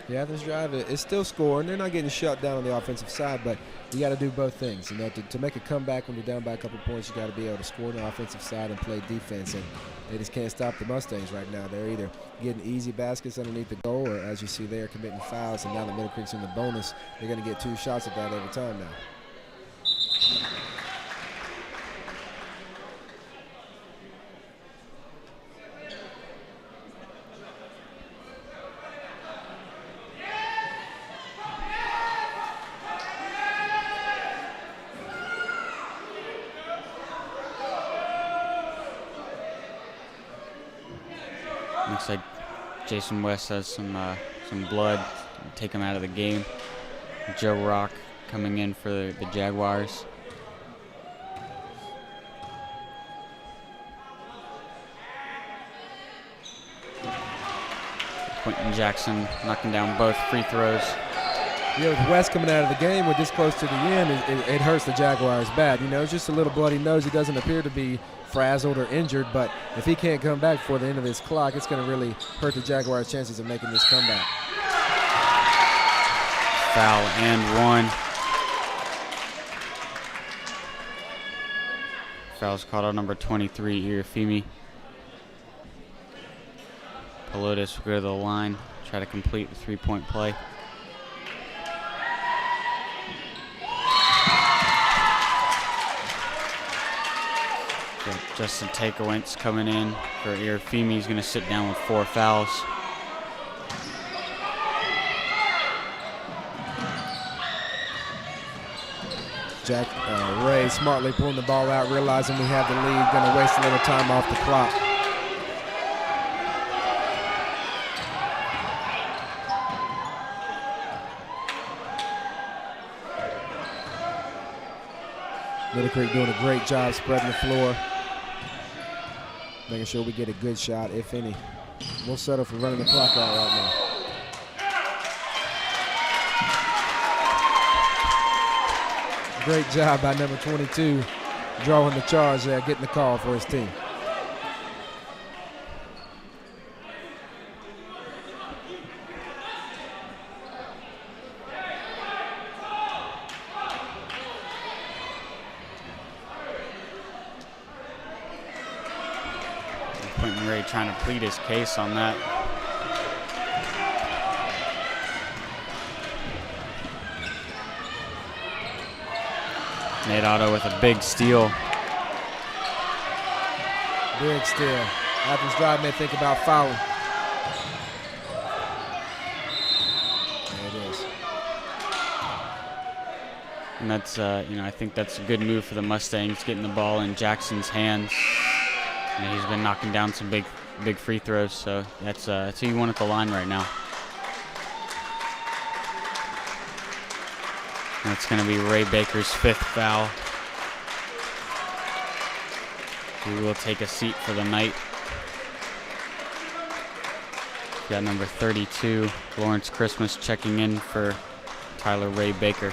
Yeah, this drive is still scoring. They're not getting shut down on the offensive side, but you got to do both things. You know, to make a comeback when you're down by a couple points, you got to be able to score on the offensive side and play defense. And they just can't stop the Mustangs right now. They're either getting easy baskets underneath the goal, or as you see there, committing fouls. And now that Middle Creek's in the bonus, they're going to get 2 shots at that every time now. Looks like Jason West has some blood. Take him out of the game. Joe Rock coming in for the Jaguars. Quentin Jackson knocking down both free throws. You know, with West coming out of the game, we're this close to the end, it hurts the Jaguars bad. You know, it's just a little bloody nose. He doesn't appear to be frazzled or injured, but if he can't come back before the end of this clock, it's going to really hurt the Jaguars' chances of making this comeback. Foul and 1. Foul's called on number 23, Irafimi. Pelotas will go to the line, try to complete the 3-point play. Justin Takewentz coming in for Irafimi. He's going to sit down with 4 fouls. Ray smartly pulling the ball out, realizing we have the lead, going to waste a little time off the clock. Middle Creek doing a great job spreading the floor, making sure we get a good shot, if any. We'll settle for running the clock out right now. Great job by number 22, drawing the charge there, getting the call for his team. Quentin Ray trying to plead his case on that. Nate Otto with a big steal. Big steal. Athens Drive may think about fouling. There it is. And that's, you know, I think that's a good move for the Mustangs, getting the ball in Jackson's hands. And he's been knocking down some big free throws, so that's who you want at the line right now. That's going to be Ray Baker's 5th foul. He will take a seat for the night. We got number 32, Lawrence Christmas, checking in for Tyler Ray Baker.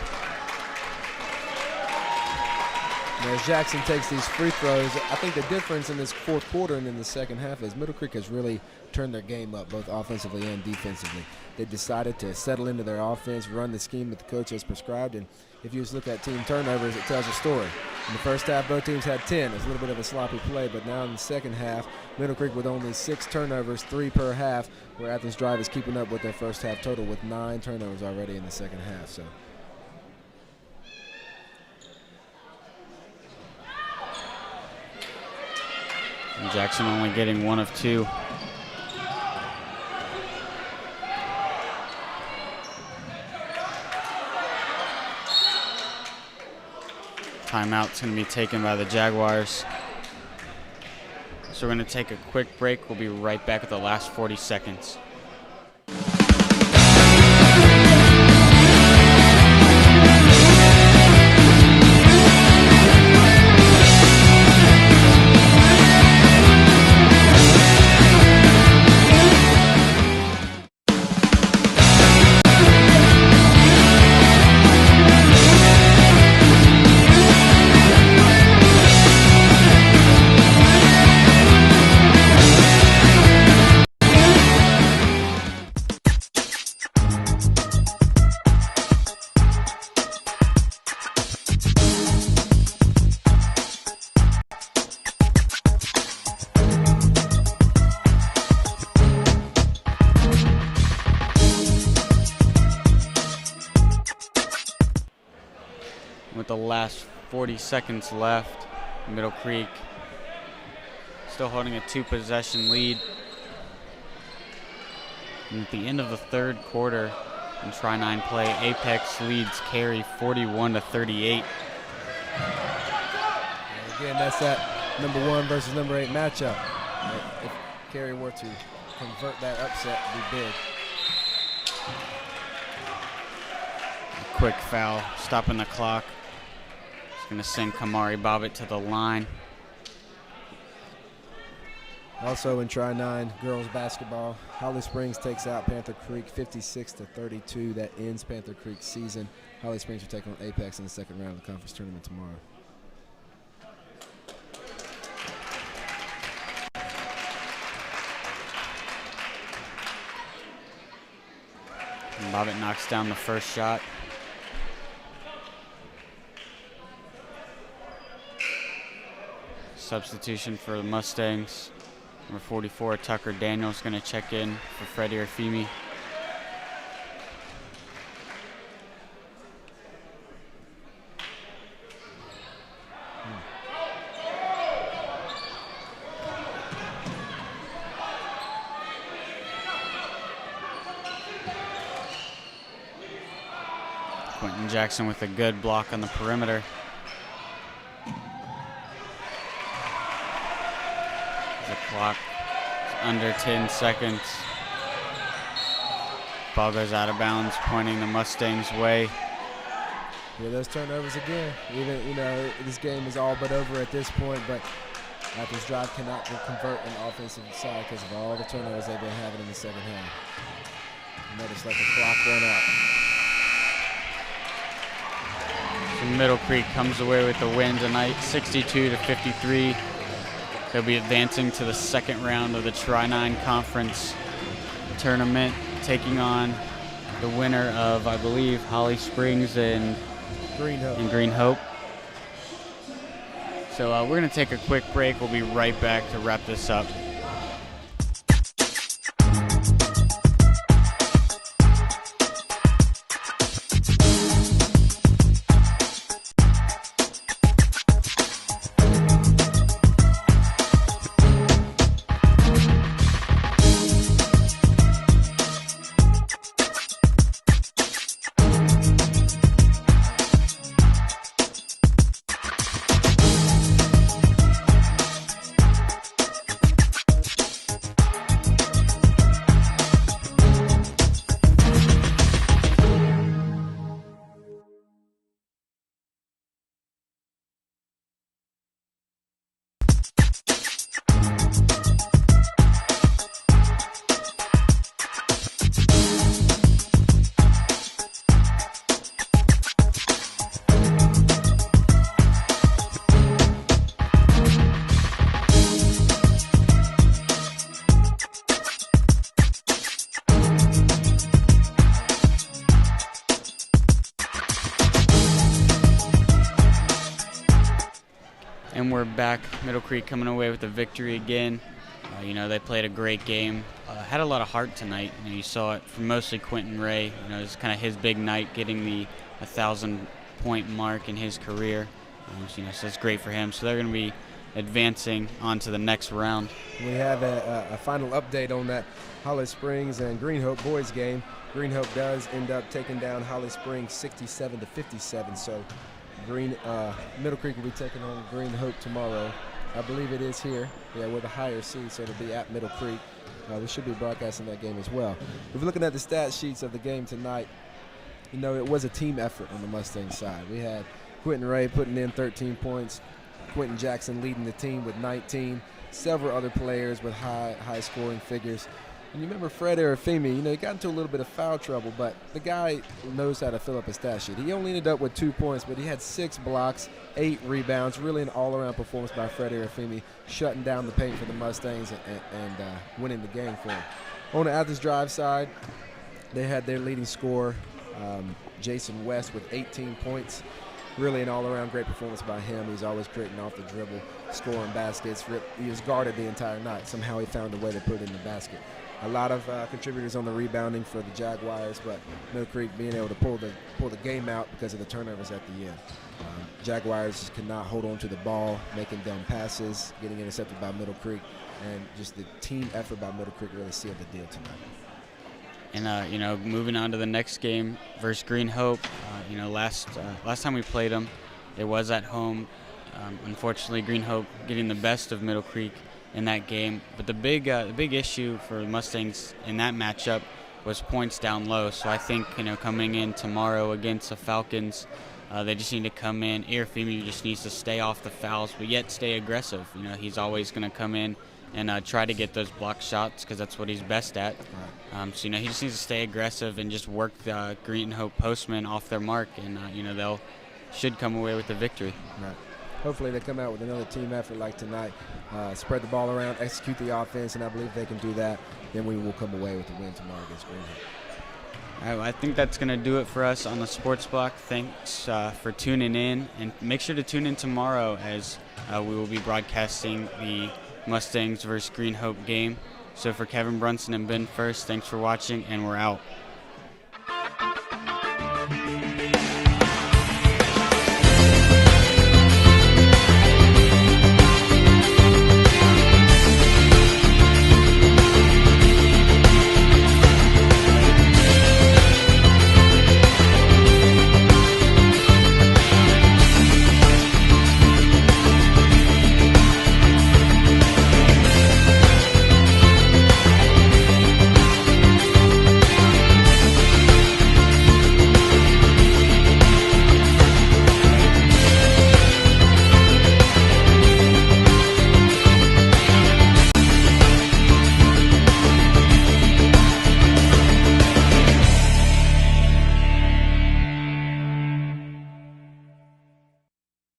As Jackson takes these free throws, I think the difference in this 4th quarter and in the second half is Middle Creek has really turned their game up, both offensively and defensively. They decided to settle into their offense, run the scheme that the coach has prescribed, and if you just look at team turnovers, it tells a story. In the first half, both teams had 10. It was a little bit of a sloppy play, but now in the second half, Middle Creek with only 6 turnovers, 3 per half, where Athens Drive is keeping up with their first half total with 9 turnovers already in the second half. So And Jackson only getting 1 of 2. Timeout's going to be taken by the Jaguars. So we're going to take a quick break. We'll be right back with the last 40 seconds. With the last 40 seconds left, Middle Creek still holding a 2-possession lead. And at the end of the third quarter in Tri-9 play, Apex leads Cary 41-38. Again, that's that number 1 versus number 8 matchup. If Cary were to convert that upset, it'd be big. A quick foul, stopping the clock. Going to send Kamari Bobbitt to the line. Also in Tri-9 girls basketball, Holly Springs takes out Panther Creek 56-32. That ends Panther Creek's season. Holly Springs will take on Apex in the second round of the conference tournament tomorrow. And Bobbitt knocks down the first shot. Substitution for the Mustangs. Number 44, Tucker Daniels, going to check in for Freddie Arfimi. Quentin Jackson with a good block on the perimeter. The clock is under 10 seconds. Ball goes out of bounds, pointing the Mustangs' way. Yeah, those turnovers again. Even, this game is all but over at this point, but Athens Drive cannot convert an offensive side because of all the turnovers they've been having in the second half. Notice like the clock run out. So Middle Creek comes away with the win tonight, 62-53. They'll be advancing to the second round of the Tri-9 Conference tournament, taking on the winner of, I believe, Holly Springs and Green Hope. So we're going to take a quick break. We'll be right back to wrap this up. And we're back. Middle Creek coming away with a victory again. They played a great game. Had a lot of heart tonight. You saw it from mostly Quentin Ray. It's kind of his big night, getting the 1,000-point mark in his career. So it's great for him. So they're going to be advancing on to the next round. We have a final update on that Holly Springs and Green Hope boys game. Green Hope does end up taking down Holly Springs 67-57. So Middle Creek will be taking on Green Hope tomorrow. I believe it is here. Yeah, we're the higher seed, so it'll be at Middle Creek. We should be broadcasting that game as well. If we're looking at the stat sheets of the game tonight, you know, it was a team effort on the Mustang side. We had Quentin Ray putting in 13 points, Quentin Jackson leading the team with 19, several other players with high scoring figures. And you remember Fred Arafemi, you know, he got into a little bit of foul trouble, but the guy knows how to fill up a stat sheet. He only ended up with 2 points, but he had 6 blocks, 8 rebounds, really an all-around performance by Fred Arafemi, shutting down the paint for the Mustangs and winning the game for him. On the Athens Drive side, they had their leading scorer, Jason West, with 18 points. Really an all-around great performance by him. He's always creating off the dribble, scoring baskets. He was guarded the entire night. Somehow he found a way to put it in the basket. A lot of contributors on the rebounding for the Jaguars, but Middle Creek being able to pull the game out because of the turnovers at the end. Jaguars cannot hold on to the ball, making dumb passes, getting intercepted by Middle Creek, and just the team effort by Middle Creek really sealed the deal tonight. And, you know, moving on to the next game versus Green Hope, you know, last time we played them, it was at home. Unfortunately, Green Hope getting the best of Middle Creek in that game. But the big issue for the Mustangs in that matchup was points down low. So I think, you know, coming in tomorrow against the Falcons, they just need to come in. Arafemi just needs to stay off the fouls, but yet stay aggressive. You know, he's always going to come in and try to get those block shots because that's what he's best at. So, you know, he just needs to stay aggressive and just work the Green Hope postmen off their mark, and, you know, should come away with the victory. Right. Hopefully they come out with another team effort like tonight, spread the ball around, execute the offense, and I believe they can do that. Then we will come away with the win tomorrow against Green Hope. All right, well, I think that's going to do it for us on the Sports Block. Thanks for tuning in, and make sure to tune in tomorrow as we will be broadcasting the Mustangs versus Green Hope game. So for Kevin Brunson and Ben First, thanks for watching, and we're out.